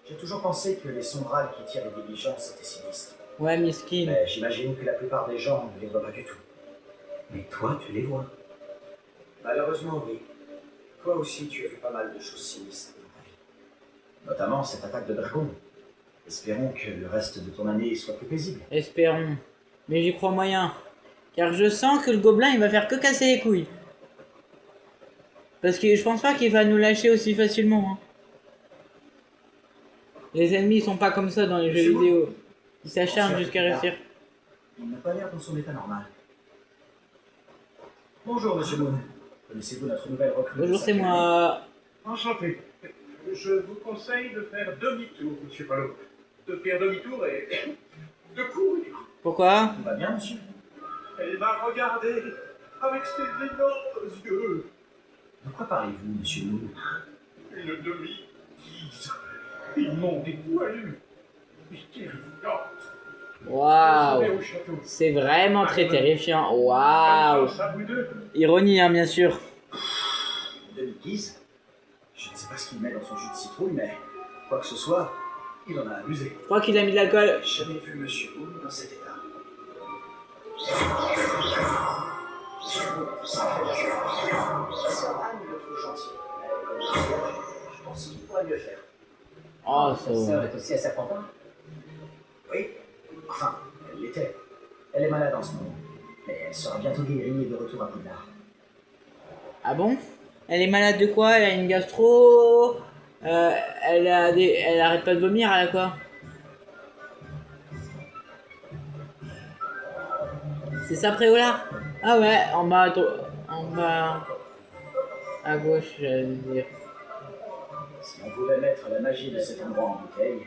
S4: J'ai toujours pensé que les sombrales qui tirent les diligences étaient sinistres.
S1: Ouais, miskin.
S4: Mais j'imagine que la plupart des gens ne les voient pas du tout.
S7: Mais toi, tu les vois.
S4: Malheureusement, oui. Toi aussi, tu as vu pas mal de choses sinistres dans ta vie. Notamment cette attaque de dragon. Espérons que le reste de ton année soit plus paisible.
S1: Espérons. Mais j'y crois moyen. Car je sens que le gobelin il va faire que casser les couilles. Parce que je pense pas qu'il va nous lâcher aussi facilement. Hein. Les ennemis ils sont pas comme ça dans les jeux vidéo. Ils s'acharnent jusqu'à réussir.
S4: Il n'a pas l'air dans son état normal. Bonjour, monsieur Moon. Connaissez-vous notre nouvelle recrue?
S1: Bonjour, c'est moi.
S8: Enchanté. Je vous conseille de faire demi-tour, monsieur Palot. De faire demi-tour et de courir.
S1: Pourquoi?
S4: Tout va bien, monsieur?
S8: Elle m'a regardé avec ses énormes yeux.
S4: De quoi parlez-vous, monsieur Moon?
S8: Une demi-guise. Ils m'ont dépoilu. Terrifiante.
S1: Waouh.
S8: Au château.
S1: C'est vraiment très terrifiant. Waouh.
S8: Bonne chance à vous deux.
S1: Ironie, hein, bien sûr.
S4: Demi-guise? Je ne sais pas ce qu'il met dans son jus de citrouille, mais quoi que ce soit, il en a abusé.
S1: Je crois qu'il a mis de l'alcool.
S4: J'ai jamais vu monsieur Moon dans cet état. Sa âme le trouve gentil. Mais comme je disais, je pense qu'il pourrait mieux faire.
S1: Oh,
S7: Ta sœur
S1: ça.
S7: est aussi à Serpentin?
S4: Oui, enfin, elle l'était. Elle est malade en ce moment. Mais elle sera bientôt guérie et de retour à Poudlard.
S1: Ah bon? Elle est malade de quoi? Elle a une gastro? Elle arrête pas de vomir, elle a quoi? C'est ça, Préolard? Ah ouais, en bas, en bas à gauche, j'allais dire.
S4: Si on pouvait mettre la magie de cet endroit en bouteille,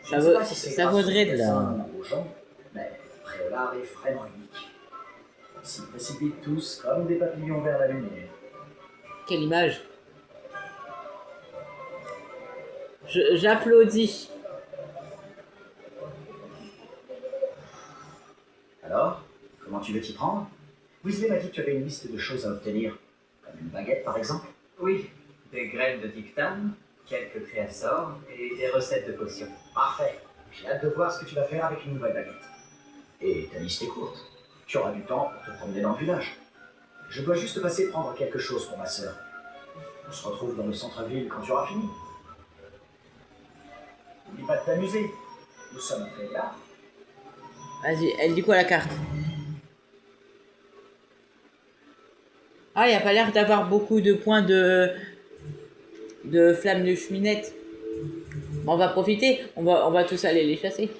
S4: je
S1: Ça
S4: ne sais
S1: vaut-
S4: pas si c'est
S1: ça
S4: grâce
S1: vaudrait
S4: aux
S1: de la-
S4: magasins ou aux gens, mais Préolard est vraiment unique. Ils s'y précipitent tous comme des papillons vers la lumière.
S1: Quelle image! J'applaudis.
S4: Alors, comment tu veux t'y prendre? Weasley m'a dit que tu avais une liste de choses à obtenir, comme une baguette par exemple.
S7: Oui. Des graines de dictane, quelques créassors et des recettes de potions.
S4: Parfait, j'ai hâte de voir ce que tu vas faire avec une nouvelle baguette. Et ta liste est courte, tu auras du temps pour te promener dans le village. Je dois juste passer prendre quelque chose pour ma sœur. On se retrouve dans le centre-ville quand tu auras fini. N'oublie pas de t'amuser, nous sommes à Préolard.
S1: Vas-y, elle dit quoi la carte? Ah, il n'y a pas l'air d'avoir beaucoup de points de flammes de cheminette. Bon, on va profiter, on va tous aller les chasser.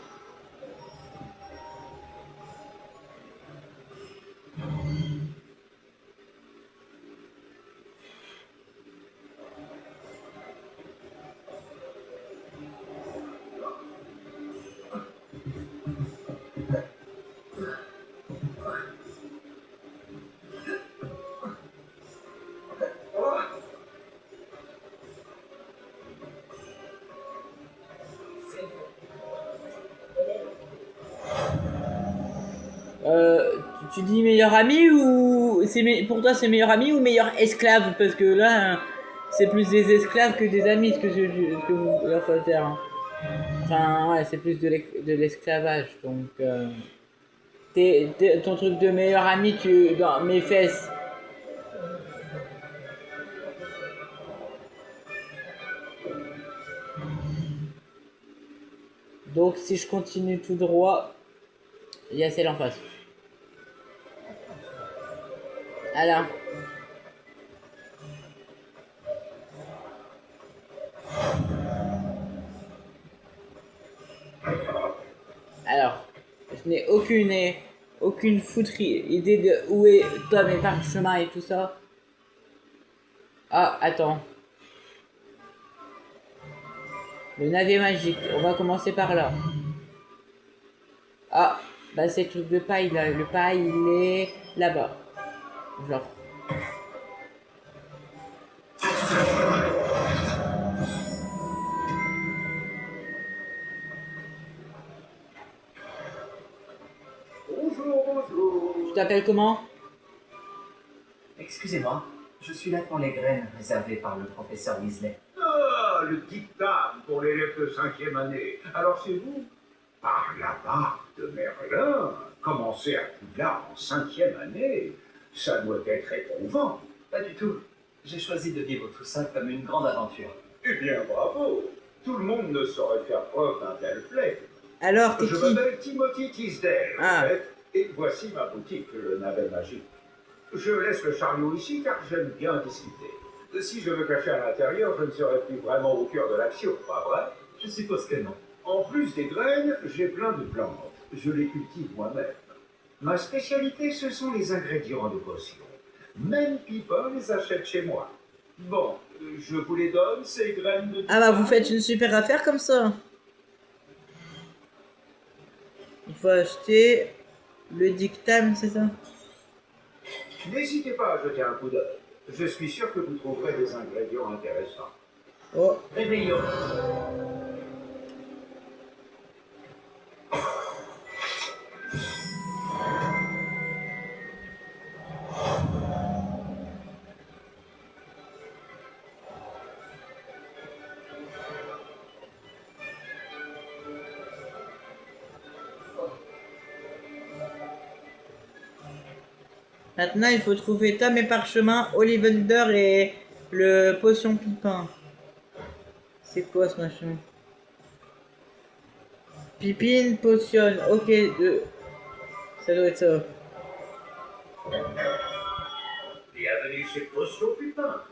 S1: Tu dis meilleur ami ou pour toi c'est meilleur ami ou meilleur esclave? Parce que là, c'est plus des esclaves que des amis ce que vous leur faites faire. Hein. Enfin, ouais, c'est plus de l'esclavage. Donc, ton truc de meilleur ami, dans mes fesses. Donc, si je continue tout droit, il y a celle en face. Alors. Alors, je n'ai aucune fouterie idée de où est Tom et Parchemin et tout ça. Ah, attends. Le navet magique, on va commencer par là. Ah, bah c'est tout de paille là. Le paille il est là-bas. Genre.
S3: Bonjour, bonjour.
S1: Tu t'appelles comment?
S7: Excusez-moi, je suis là pour les graines réservées par le professeur Weasley.
S8: Ah, le dictame pour l'élève de 5e année. Alors c'est vous? Par la barre de Merlin, commencer à Poudlard en 5e année, ça doit être éprouvant.
S7: Pas du tout. J'ai choisi de vivre tout ça comme une grande aventure.
S8: Eh bien, bravo. Tout le monde ne saurait faire preuve d'un tel flegme.
S1: Alors, t'es
S8: Je
S1: qui?
S8: m'appelle Timothy Tisdale,
S1: Ah.
S8: en fait, et voici ma boutique, le navet magique. Je laisse le chariot ici car j'aime bien discuter. Si je me cachais à l'intérieur, je ne serais plus vraiment au cœur de l'action, pas vrai?
S7: Je suppose que non.
S8: En plus des graines, j'ai plein de plantes. Je les cultive moi-même. Ma spécialité, ce sont les ingrédients de potions. Même Pippin les achète chez moi. Bon, je vous les donne, ces graines de...
S1: Ah bah vous faites une super affaire comme ça. Il faut acheter le dictame, c'est ça?
S8: N'hésitez pas à jeter un coup d'œil. Je suis sûr que vous trouverez des ingrédients intéressants.
S1: Oh,
S7: Réveillons.
S1: maintenant il faut trouver Tom et Parchemin, Ollivander et le potion Pipin. C'est quoi ce machin? Pipine, potion, ok, ça doit être ça.
S3: Bienvenue chez Potion Pupin.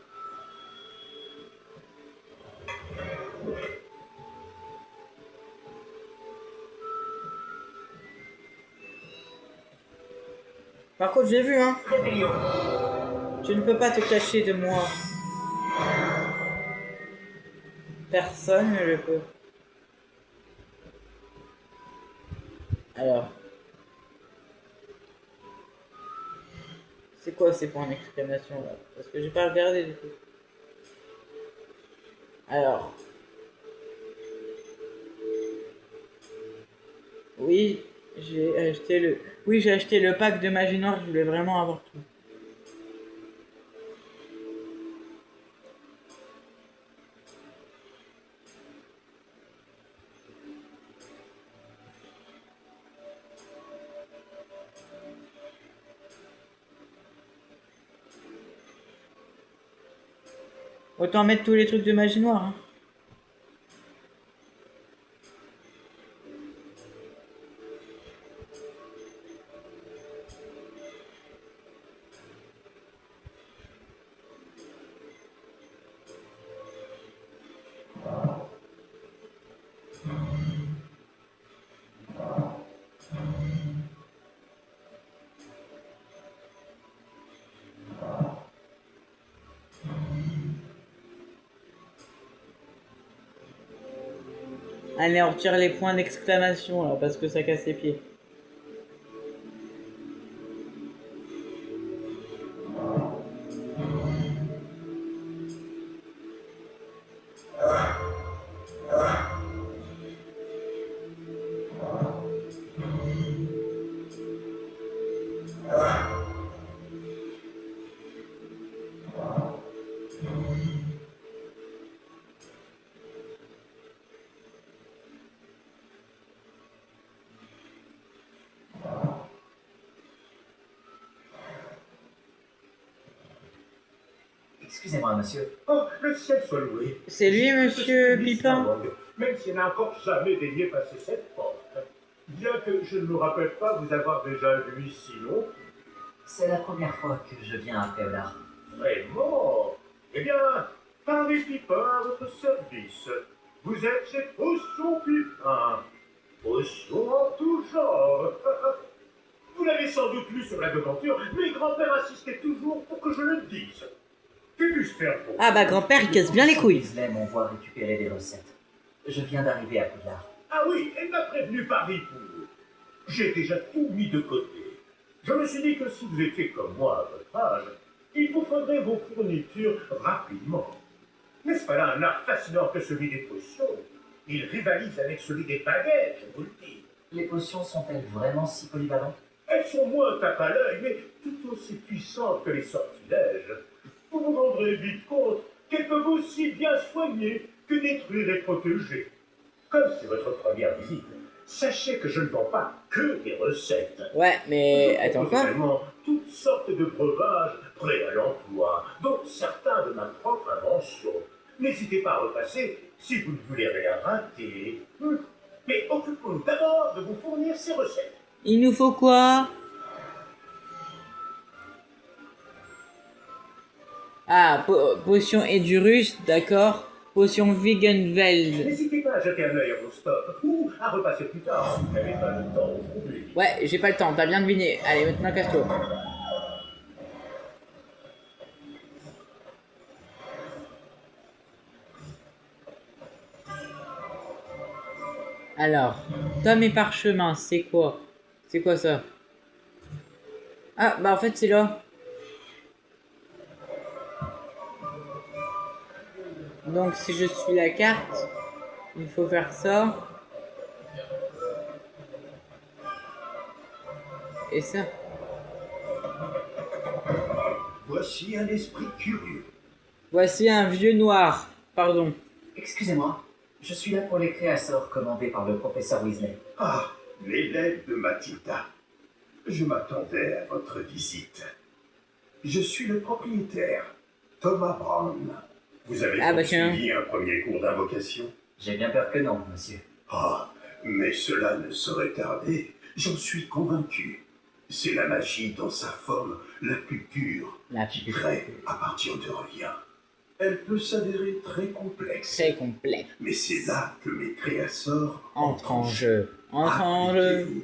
S1: Par contre j'ai vu hein,
S7: Réveillons.
S1: tu ne peux pas te cacher de moi. Personne ne le peut. Alors. C'est quoi ces points d'exclamation là? Parce que j'ai pas regardé du coup. Alors. Oui, j'ai acheté le... Oui, j'ai acheté le pack de magie noire, je voulais vraiment avoir tout. Autant mettre tous les trucs de magie noire. Hein. Allez, on retire les points d'exclamation là, parce que ça casse les pieds.
S7: Excusez-moi, monsieur.
S8: Oh, le ciel soit loué.
S1: C'est lui, monsieur
S8: Je suis Miss
S1: Pipin?
S8: Lamong, même s'il n'a encore jamais daigné passer cette porte. Bien que je ne me rappelle pas vous avoir déjà vu ici, non?
S7: C'est la première fois que je viens à Théodore.
S8: Vraiment? Eh bien, Paris Pipin à votre service. Vous êtes chez Potion Pipin. Potion en tout genre. Vous l'avez sans doute lu sur la devanture, mais grand-père insistait toujours pour que je le dise. Que puis-je faire pour
S1: Ah bah grand-père, il casse bien les couilles.
S7: Weasley m'envoie récupérer des recettes. Je viens d'arriver à Poudlard.
S8: Ah oui, elle m'a prévenu Paris pour. J'ai déjà tout mis de côté. Je me suis dit que si vous étiez comme moi à votre âge, il vous faudrait vos fournitures rapidement. N'est-ce pas là un art fascinant que celui des potions? Il rivalise avec celui des baguettes, je vous le dis.
S7: Les potions sont-elles vraiment si polyvalentes?
S8: Elles sont moins tape à l'œil, mais tout aussi puissantes que les sortilèges. Vous vous rendrez vite compte qu'elles peuvent aussi bien soigner que détruire et protéger. Comme c'est votre première visite, sachez que je ne vends pas que des recettes.
S1: Ouais, mais
S8: Je
S1: attends
S8: propose
S1: quoi?
S8: également toutes sortes de breuvages prêts à l'emploi, dont certains de ma propre invention. N'hésitez pas à repasser si vous ne voulez rien rater. Mais occupons-nous d'abord de vous fournir ces recettes.
S1: Il nous faut quoi? Ah, potion Edurus, d'accord. Potion Veganveld.
S8: N'hésitez pas à jeter un œil à vos stocks ou à repasser plus tard si vous n'avez pas le temps aujourd'hui.
S1: Ouais, j'ai pas le temps, t'as bien deviné. Allez, maintenant casse-toi. Alors, tome et parchemin, c'est quoi? C'est quoi ça? Ah, bah en fait c'est là. Donc si je suis la carte, il faut faire ça. Et ça.
S8: Voici un esprit curieux.
S1: Voici un vieux noir. Pardon.
S7: Excusez-moi, je suis là pour les créasseurs commandés par le professeur Weasley.
S8: Ah, l'élève de Mathilda. Je m'attendais à votre visite. Je suis le propriétaire, Thomas Brown. Vous avez
S1: Ah, bah, tiens.
S8: suivi un premier cours d'invocation?
S7: J'ai bien peur que non, monsieur.
S8: Ah, mais cela ne saurait tarder, j'en suis convaincu. C'est la magie dans sa forme la plus pure,
S1: La
S8: qui
S1: plus
S8: crée à partir de rien. Elle peut s'avérer très complexe,
S1: très complet.
S8: mais c'est là que mes créateurs
S1: Entre en jeu. Entre en jeu.
S8: Appliquez-vous.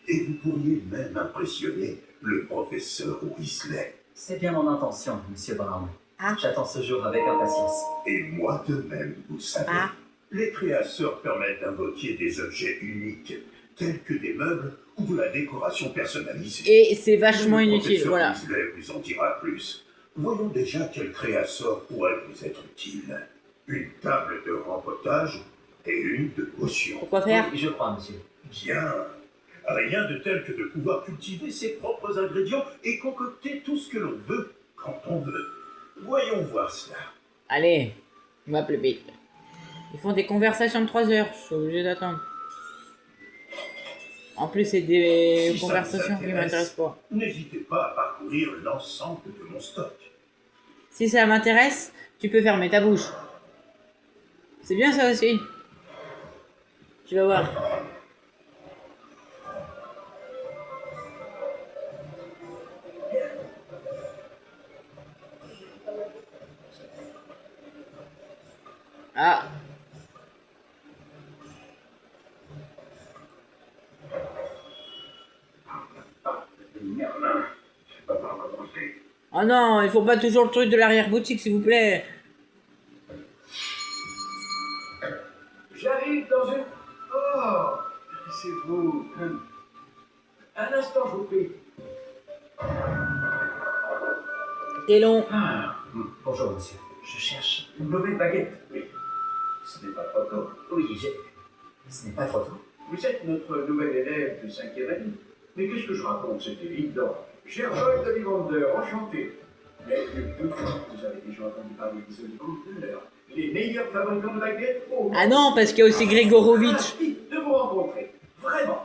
S8: Et vous pourriez même impressionner le professeur Weasley.
S7: C'est bien mon intention, monsieur Brown.
S1: Ah.
S7: J'attends ce jour avec impatience.
S8: Et moi de même, vous savez.
S1: Ah.
S8: Les créateurs permettent d'invoquer des objets uniques, tels que des meubles ou de la décoration personnalisée.
S1: Et c'est vachement
S8: Le
S1: inutile,
S8: professeur
S1: voilà.
S8: Weasley vous en dira plus. Voyons déjà quel créateur pourrait vous être utile. Une table de rempotage et une de potion.
S1: Pourquoi faire?
S7: Oui, je crois, monsieur.
S8: Bien. Rien de tel que de pouvoir cultiver ses propres ingrédients et concocter tout ce que l'on veut quand on veut. Voyons voir cela.
S1: Allez, on va plus vite. Ils font des conversations de 3 heures, je suis obligé d'attendre. En plus, c'est des
S8: Si ça
S1: conversations
S8: vous
S1: qui
S8: intéresse,
S1: m'intéressent pas.
S8: N'hésitez pas à parcourir l'ensemble de mon stock.
S1: Si ça m'intéresse, tu peux fermer ta bouche. C'est bien ça aussi. Tu vas voir. Ah.
S8: Merde, hein. Je sais pas par quoi commencer.
S1: Oh non, il faut pas toujours le truc de l'arrière-boutique, s'il vous plaît.
S8: J'arrive dans une... Oh, c'est vous. Un instant, je vous prie.
S1: T'es long.
S8: Ah,
S7: Bonjour, monsieur. Je cherche.
S8: une mauvaise baguette. Oui. Ce n'est pas trop tôt.
S7: Oui, ce n'est pas trop tôt.
S8: Vous êtes notre nouvel élève de 5e année. Mais qu'est-ce que je raconte? C'est évident. Cher Joël de Livander, enchanté. Mais vous avez déjà entendu parler des Olivier, les meilleurs fabricants de baguettes au monde.
S1: Ah non, parce qu'il y a aussi Grégorovitch.
S8: Ravi de vous rencontrer. Vraiment.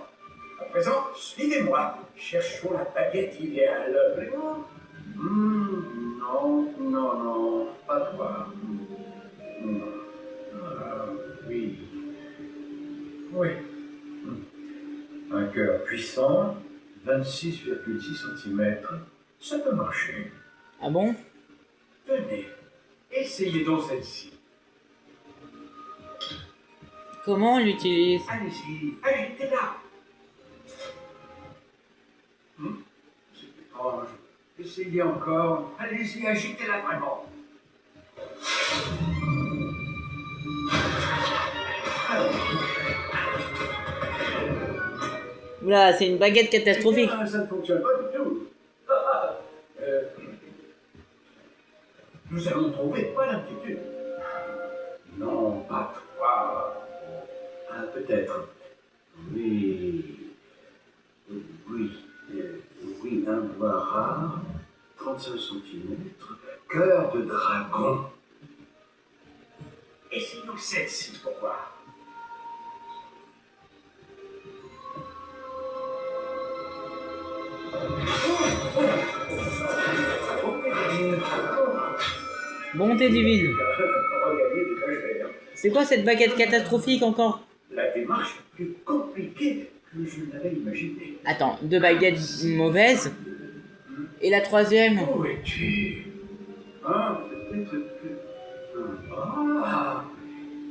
S8: À présent, suivez-moi. Cherchons la baguette idéale. Vraiment. Non, non, non, pas toi. Oui. Oui. Un cœur puissant, 26,6 cm, ça peut marcher.
S1: Ah bon?
S8: Tenez, essayez donc celle-ci.
S1: Comment on l'utilise?
S8: Allez-y, agitez-la. C'est étrange. Essayez encore. Allez-y, agitez-la vraiment.
S1: Oula, c'est une baguette catastrophique.
S8: Ah, ça ne fonctionne pas du tout. Euh, Nous allons trouver, pas d'inquiétude. Non, pas toi. Ah, peut-être. Oui. Oui. Oui, un bois rare, 35 cm, cœur de dragon. Essayons celle-ci pour voir.
S1: Bonté divine.
S8: Regardez des légères.
S1: C'est quoi cette baguette catastrophique encore?
S8: La démarche est plus compliquée que je l'avais imaginé.
S1: Attends, 2 baguettes mauvaises. Et la troisième?
S8: Où es-tu? Ah, peut-être que... Ah,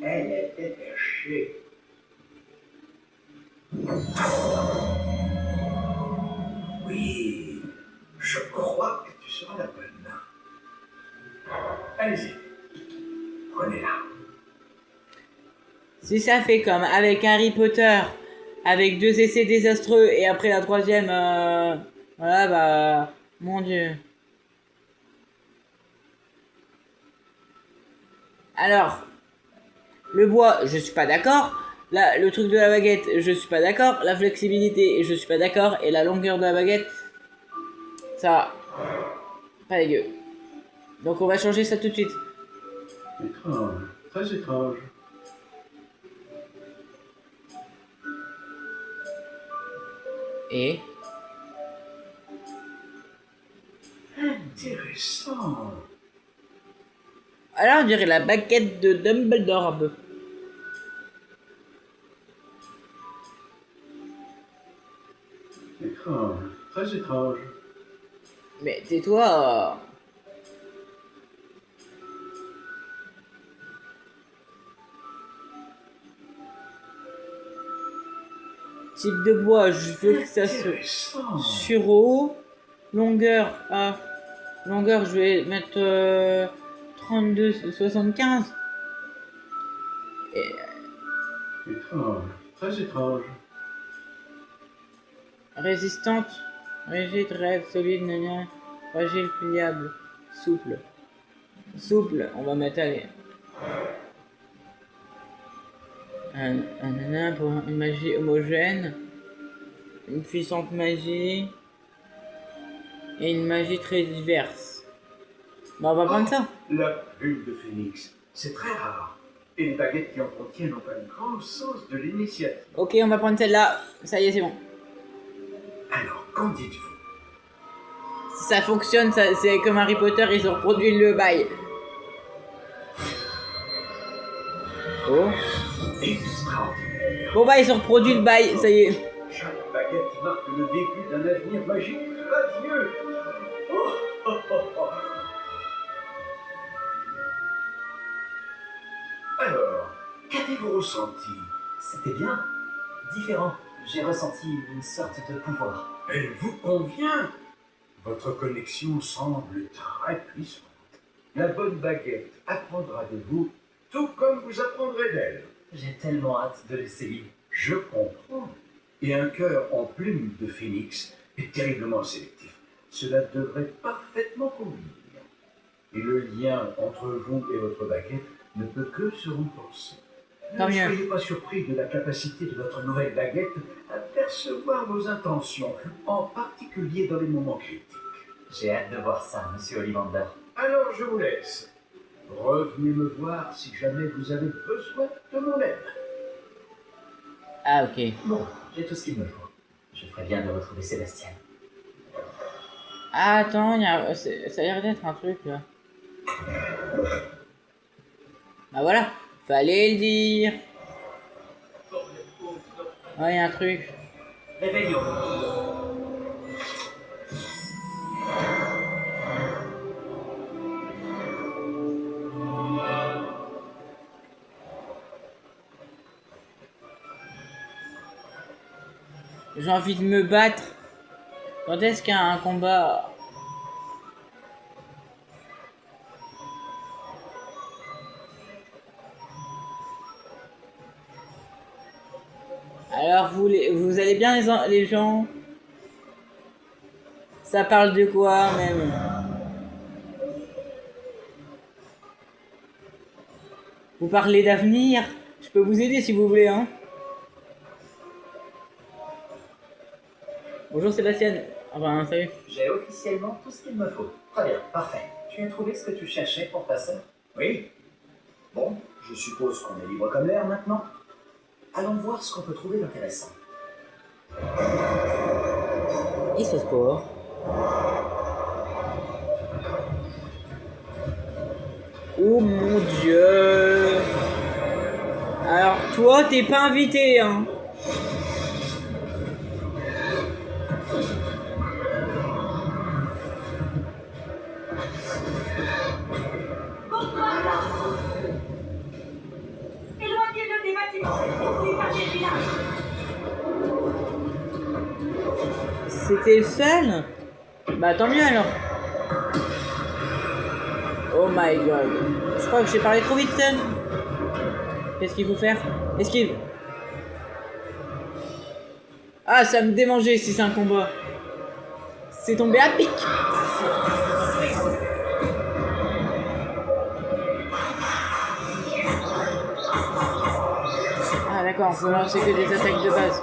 S8: elle était perchée. Oui, je crois que tu seras la bonne. Allez-y, prenez-la.
S1: Si ça fait comme avec Harry Potter, avec 2 essais désastreux et après la troisième, voilà, bah, mon Dieu. Alors, le bois, je suis pas d'accord. Là, le truc de la baguette, je suis pas d'accord. La flexibilité, je suis pas d'accord. Et la longueur de la baguette, ça va. Pas dégueu. Donc on va changer ça tout de suite.
S8: Étrange, très étrange.
S1: Et
S8: Intéressant.
S1: alors on dirait la baguette de Dumbledore un peu.
S8: Étrange, très étrange.
S1: Mais tais-toi. Type de bois, je veux que ça soit
S8: Intéressant.
S1: sur eau. Longueur, longueur, je vais mettre 32,75. Et
S8: Étrange, très étrange.
S1: résistante, rigide, raide, solide, nana, fragile, pliable, souple. Souple, on va mettre, allez. Un nana pour une magie homogène, une puissante magie et une magie très diverse. Bah on va prendre ça.
S8: La plume de phénix, c'est très rare. Et les baguettes qui en contiennent ont un grand sens de l'initiative.
S1: Ok, on va prendre celle-là. Ça y est, c'est bon.
S8: Alors, qu'en dites-vous?
S1: Si ça fonctionne, c'est comme Harry Potter, ils ont reproduit le bail. Oh.
S8: Extraordinaire.
S1: Bon bah ils ont reproduit le bail, ça y est.
S8: Chaque baguette marque le début d'un avenir magique radieux. Oh, oh, oh, oh. Alors, qu'avez-vous ressenti?
S7: C'était bien, différent. J'ai ressenti une sorte de pouvoir.
S8: Elle vous convient? Votre connexion semble très puissante. La bonne baguette apprendra de vous, tout comme vous apprendrez d'elle.
S7: J'ai tellement hâte de l'essayer.
S8: Je comprends. Et un cœur en plume de phénix est terriblement sélectif. Cela devrait parfaitement convenir. Et le lien entre vous et votre baguette ne peut que se renforcer.
S1: Tant
S8: Ne
S1: mieux.
S8: soyez pas surpris de la capacité de votre nouvelle baguette à percevoir vos intentions, en particulier dans les moments critiques.
S7: J'ai hâte de voir ça, monsieur Ollivander.
S8: Alors je vous laisse. Revenez me voir si jamais vous avez besoin de mon aide.
S1: Ah ok.
S7: Bon, j'ai tout ce qu'il me faut. Je ferais bien de retrouver Sébastien.
S1: Ah, attends, ça a l'air d'être un truc là. Bah voilà, fallait le dire. Ouais, y a un truc.
S7: Réveillons.
S1: J'ai envie de me battre. Quand est-ce qu'il y a un combat? Alors vous allez bien les gens? Ça parle de quoi même? Vous parlez d'avenir? Je peux vous aider si vous voulez, hein? Bonjour Sébastien. Enfin, salut.
S7: J'ai officiellement tout ce qu'il me faut. Très bien, parfait. Tu as trouvé ce que tu cherchais pour ta sœur?
S4: Oui. Bon, je suppose qu'on est libre comme l'air maintenant. Allons voir ce qu'on peut trouver d'intéressant.
S1: Il se passe quoi? Oh mon dieu! Alors toi, t'es pas invité, hein?
S2: Éloignez-le des bâtiments. Dépassez le village.
S1: C'était le seul? Bah tant mieux alors. Oh my god. Je crois que j'ai parlé trop vite. Qu'est-ce qu'il faut faire? Esquive. Ah, ça va me démanger si c'est un combat. C'est tombé à pic. Ah d'accord, on peut lancer que des attaques de base.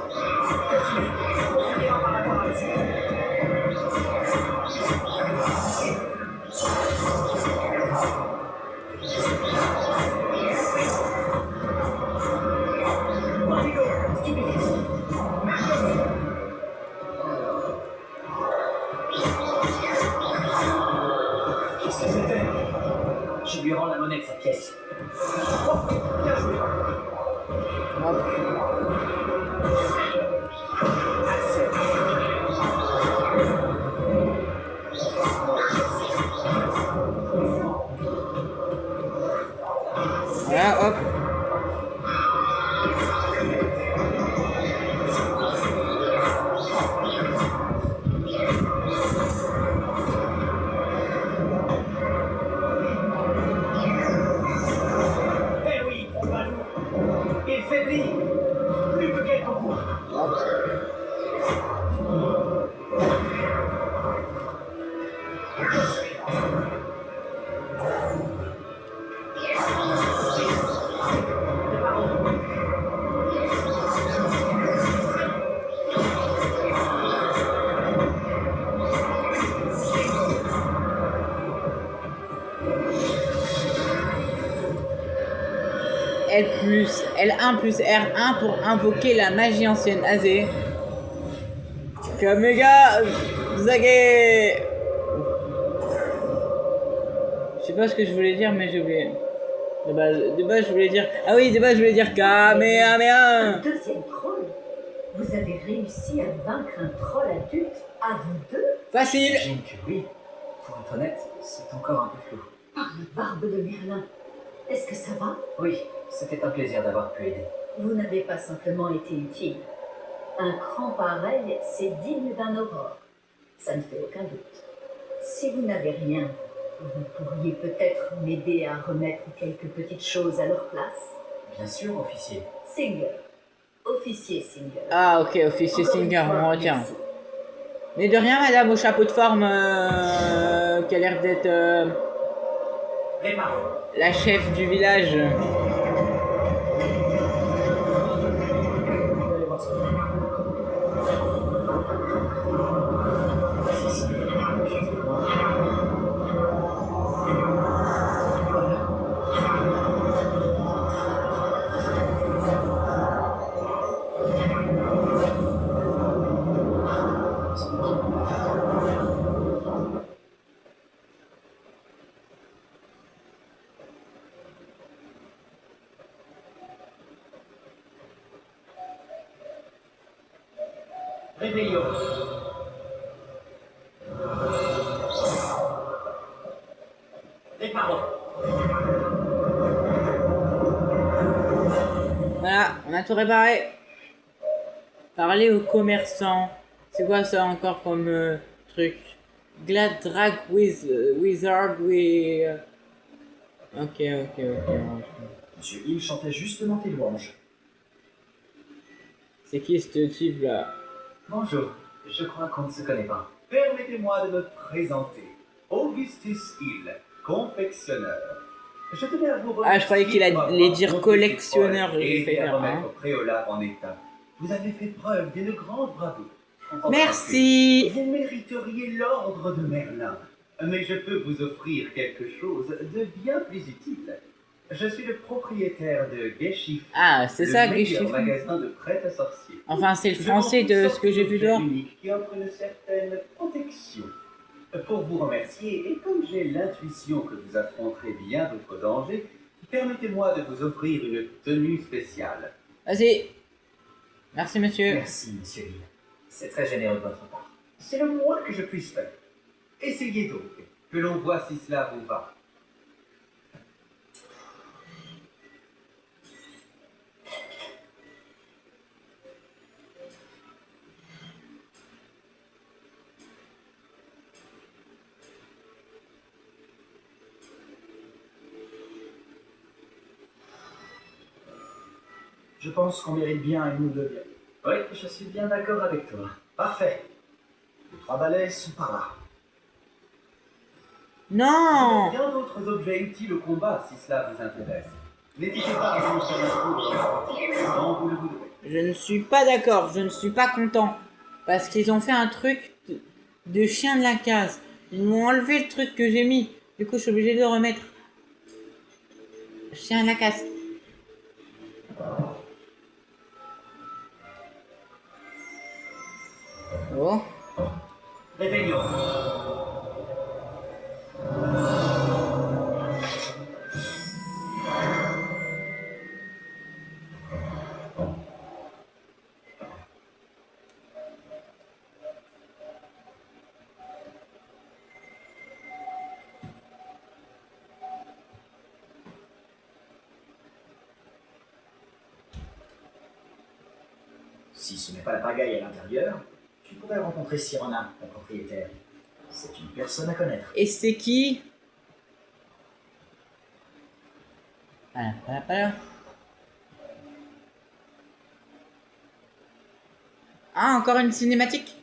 S7: Qu'est-ce que c'était? Je lui rends la monnaie de sa pièce. Oh, bien joué.
S1: Hop. Voilà, hop.
S3: Eh oui, on va lourd. Il faiblit. Plus que quelques coups.
S1: L1 plus R1 pour invoquer la magie ancienne. Azé. Kamega Zage. Je sais pas ce que je voulais dire, mais j'ai oublié. De base, je voulais dire. Ah oui, de base, je voulais dire Kamehameha.
S2: Un deuxième troll? Vous avez réussi à vaincre un troll adulte à vous deux?
S1: Facile.
S7: J'imagine que oui. Pour être honnête, c'est encore un peu flou.
S2: Par la barbe de Merlin. Est-ce que ça va?
S7: Oui, c'était un plaisir d'avoir pu aider.
S2: Vous n'avez pas simplement été utile. Un cran pareil, c'est digne d'un aurore. Ça ne fait aucun doute. Si vous n'avez rien, vous pourriez peut-être m'aider à remettre quelques petites choses à leur place.
S7: Bien sûr, officier.
S2: Singer. Officier Singer.
S1: Ah ok, officier
S2: Encore une
S1: Singer,
S2: fois,
S1: on retient.
S2: merci.
S1: Mais de rien, madame, au chapeau de forme, qui a l'air d'être
S3: Réparons.
S1: la chef du village.
S7: Réveillons. Réparons.
S1: Voilà, on a tout réparé. Parler aux commerçants. C'est quoi ça encore comme truc? Glad Drag with Wizard we. Ok.
S4: Monsieur Hill chantait justement tes louanges.
S1: C'est qui ce type là?
S7: Bonjour. Je crois qu'on ne se connaît pas.
S9: Permettez-moi de me présenter. Augustus Hill, confectionneur. Je tenais à vous
S1: Ah, je croyais qu'il
S9: remercier pour
S1: allait
S9: avoir
S1: dire
S9: monté
S1: collectionneur,
S9: cette
S1: j'ai
S9: et
S1: fait
S9: à
S1: faire,
S9: remettre
S1: hein.
S9: Préolard en état. Vous avez fait preuve d'une grande bravoure.
S1: Merci.
S9: Vous mériteriez l'ordre de Merlin, mais je peux vous offrir quelque chose de bien plus utile. Je suis le propriétaire de Geshifu.
S1: Ah, c'est ça, Geshifu.
S9: Le meilleur magasin de prêt à sorcier.
S1: Enfin, c'est le
S9: Je
S1: français
S9: vends
S1: de
S9: toutes
S1: ce que j'ai vu
S9: sortes
S1: dehors.
S9: d'objets uniques qui offrent une certaine protection. Pour vous remercier, et comme j'ai l'intuition que vous affronterez bien d'autres dangers, permettez-moi de vous offrir une tenue spéciale.
S1: Vas-y. Merci, monsieur.
S7: Merci, monsieur Hill. C'est très généreux de votre part.
S9: C'est le moins que je puisse faire. Essayez donc, que l'on voit si cela vous va.
S4: Je pense qu'on mérite bien une ou deux bières.
S7: Oui, je suis bien d'accord avec toi.
S4: Parfait. Les 3 balais sont par là.
S1: Non.
S9: Bien d'autres objets utiles au combat si cela vous intéresse. N'hésitez pas à vous faire un quand vous le voudrez.
S1: Je ne suis pas d'accord. Je ne suis pas content. Parce qu'ils ont fait un truc de chien de la casse. Ils m'ont enlevé le truc que j'ai mis. Du coup, je suis obligé de le remettre. Chien de la casse. Oh.
S7: Réveillons.
S4: Si ce n'est pas la pagaille à l'intérieur, tu pourrais rencontrer Sirona, la propriétaire. C'est une personne à connaître.
S1: Et c'est qui? Voilà. Ah, encore une cinématique?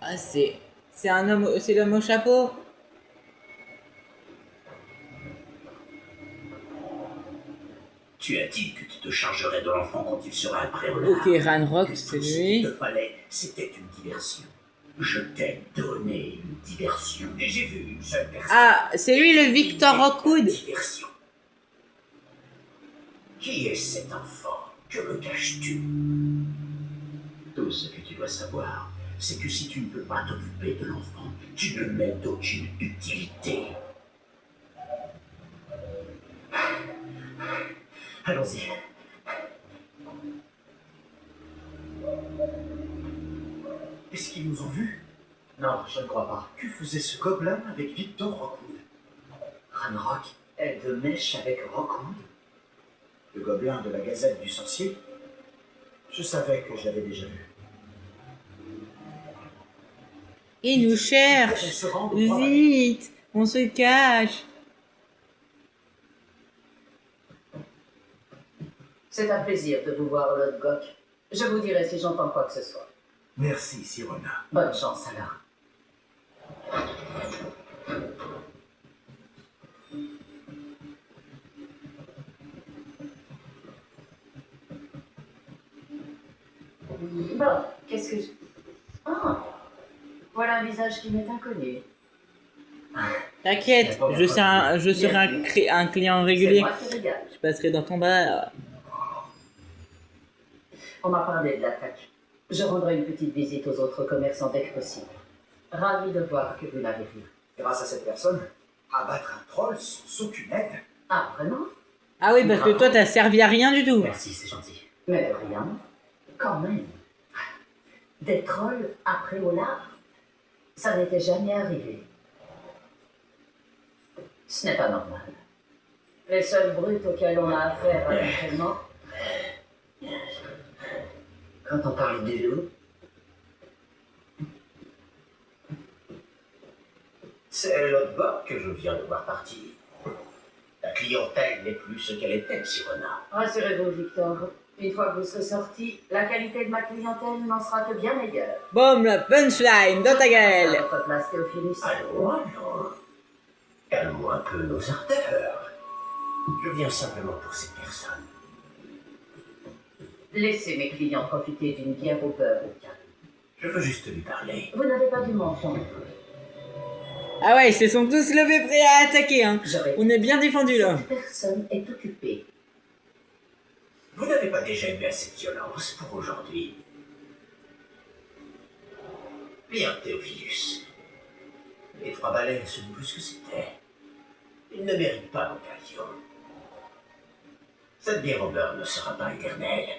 S1: Ah, c'est un homme, c'est l'homme au chapeau.
S3: Tu as dit que tu te chargerais de l'enfant quand il sera après Préolard.
S1: Ok, Ranrock,
S3: Que
S1: c'est
S3: tout ce
S1: lui.
S3: qu'il te fallait, c'était une diversion. Je t'ai donné une diversion. Et j'ai vu une seule personne.
S1: Ah, c'est lui le Victor Rockwood.
S3: Diversion. Qui est cet enfant? Que me caches-tu? Tout ce que tu dois savoir, c'est que si tu ne peux pas t'occuper de l'enfant, tu ne m'es d'aucune utilité. Allons-y.
S4: Est-ce qu'ils nous ont vus?
S7: Non, je ne crois pas.
S4: Que faisait ce gobelin avec Victor Rockwood?
S7: Ranrock est de mèche avec Rockwood.
S4: Le gobelin de la Gazette du Sorcier? Je savais que je l'avais déjà vu.
S1: Il nous
S4: On
S1: cherche.
S4: se rend au travail.
S1: Vite, on se cache.
S5: C'est un plaisir de vous voir, Lord Gok. Je vous dirai si j'entends quoi que ce soit.
S4: Merci, Sirona.
S5: Bonne chance alors. Bon, qu'est-ce que je... Ah, voilà un visage qui m'est inconnu.
S1: T'inquiète, je serai un client
S5: C'est
S1: régulier.
S5: moi qui régale.
S1: Je passerai dans ton bar.
S5: On m'a parlé de l'attaque. Je rendrai une petite visite aux autres commerçants dès que possible. Ravi de voir que vous l'avez vu.
S4: Grâce à cette personne, abattre un troll sans aucune aide.
S5: Ah, vraiment?
S1: Ah oui, parce que toi, t'as servi à rien du tout.
S7: Merci, c'est gentil.
S5: Mais de rien. Quand même.
S2: Des trolls après Olaf? Ça n'était jamais arrivé. Ce n'est pas normal. Les seuls brutes auxquels on a affaire habituellement.
S3: Quand on parle des loups, c'est l'autre bord que je viens de voir partir. La clientèle n'est plus ce qu'elle était, Sirona.
S2: Rassurez-vous, Victor. Une fois que vous serez sorti, la qualité de ma clientèle n'en sera que bien meilleure.
S1: Boum, la punchline dans ta
S2: À
S1: gueule.
S2: votre place, Théophilus.
S3: Allons, allons. Calmons un peu nos ardeurs. Je viens simplement pour cette personne.
S2: Laissez mes clients profiter d'une bière au beurre au calme.
S3: Je veux juste lui parler.
S2: Vous n'avez pas dû m'entendre.
S1: Ah ouais, ils se sont tous levés prêts à attaquer, hein.
S2: J'aurais
S1: On est bien défendu là.
S2: Cette personne est occupée.
S3: Vous n'avez pas déjà aimé cette violence pour aujourd'hui? Bien, Théophilus. Les 3 balais, ce n'est plus ce que c'était. Ils ne méritent pas l'occasion. Cette bière au beurre ne sera pas éternelle.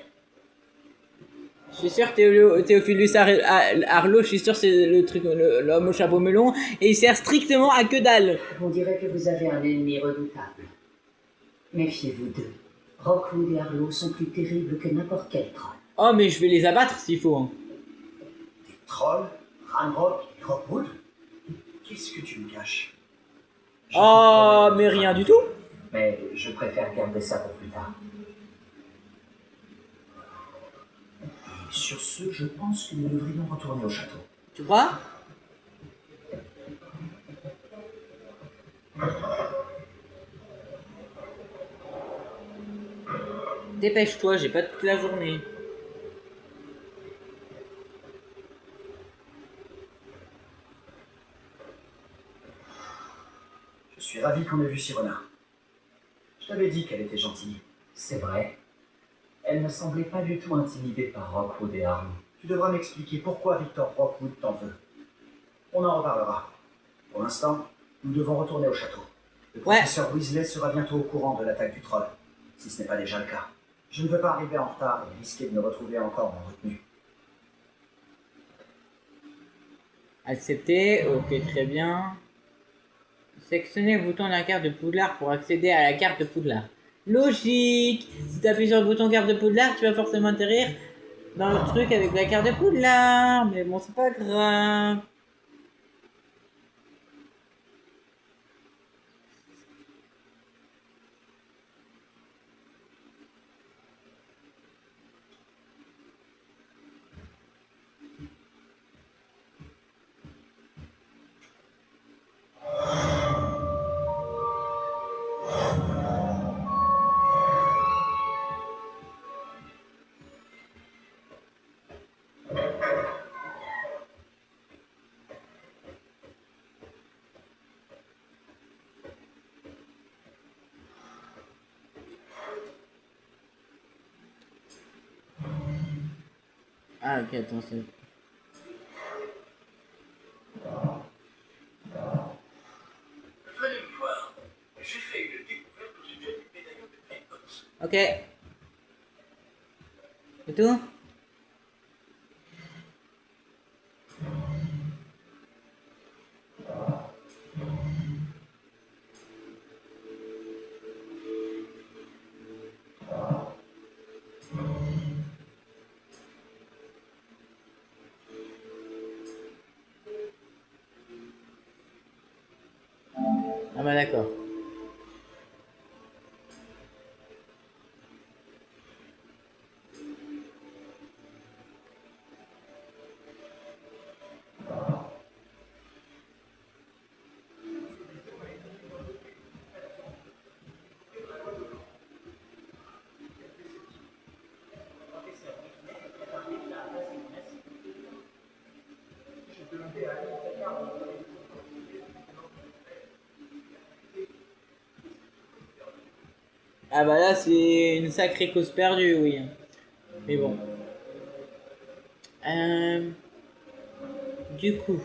S1: Je suis sûr Théophilus Arlo, je suis sûr c'est le truc, l'homme au chapeau melon, et il sert strictement à que dalle.
S2: On dirait que vous avez un ennemi redoutable. Méfiez-vous d'eux. Rockwood et Arlo sont plus terribles que n'importe quel troll.
S1: Oh mais je vais les abattre s'il faut. Hein.
S4: Des trolls, Ranrock et Rockwood? Qu'est-ce que tu me caches?
S1: Oh mais rien du tout.
S7: Mais je préfère garder ça pour plus tard.
S4: Et sur ce, je pense que nous devrions retourner au château.
S1: Tu crois? Dépêche-toi, j'ai pas toute la journée.
S4: Je suis ravi qu'on ait vu Sirona. Je t'avais dit qu'elle était gentille.
S7: C'est vrai. Elle ne semblait pas du tout intimidée par Rockwood et Arlo.
S4: Tu devras m'expliquer pourquoi Victor Rockwood t'en veut. On en reparlera. Pour l'instant, nous devons retourner au château. Le
S1: Ouais.
S4: professeur Weasley sera bientôt au courant de l'attaque du troll, si ce n'est pas déjà le cas. Je ne veux pas arriver en retard et risquer de me retrouver encore en retenue.
S1: Accepté, ok très bien. Sélectionnez le bouton de la carte de Poudlard pour accéder à la carte de Poudlard. Logique. Si tu appuies sur le bouton carte de Poudlard, tu vas forcément atterrir dans le truc avec la carte de Poudlard. Mais bon, c'est pas grave. Ah ok, attends, c'est...
S3: Venez me voir. J'ai fait une découverte au sujet du médaillon de Gringotts.
S1: Ok. C'est tout? Ah bah d'accord. Ah bah là c'est une sacrée cause perdue, oui. Mais bon. Du coup.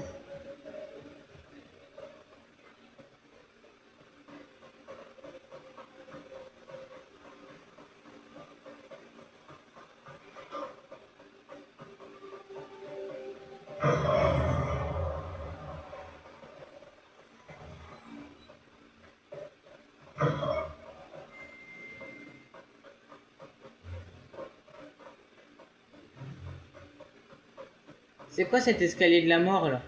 S1: C'est quoi cet escalier de la mort là?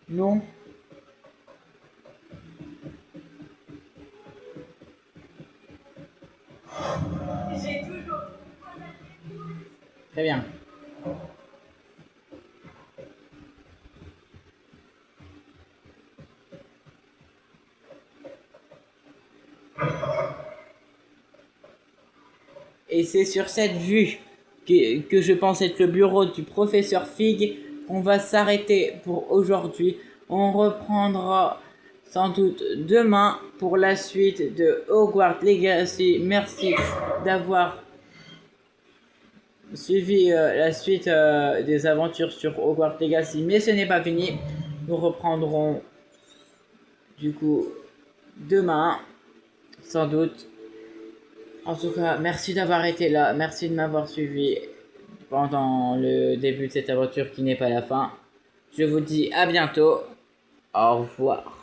S1: Non.
S5: J'ai toujours...
S1: Très bien. Et c'est sur cette vue que je pense être le bureau du professeur Fig qu'on va s'arrêter pour aujourd'hui. On reprendra sans doute demain pour la suite de Hogwarts Legacy. Merci d'avoir suivi la suite des aventures sur Hogwarts Legacy. Mais ce n'est pas fini. Nous reprendrons du coup demain, sans doute. En tout cas, merci d'avoir été là. Merci de m'avoir suivi pendant le début de cette aventure qui n'est pas la fin. Je vous dis à bientôt. Au revoir.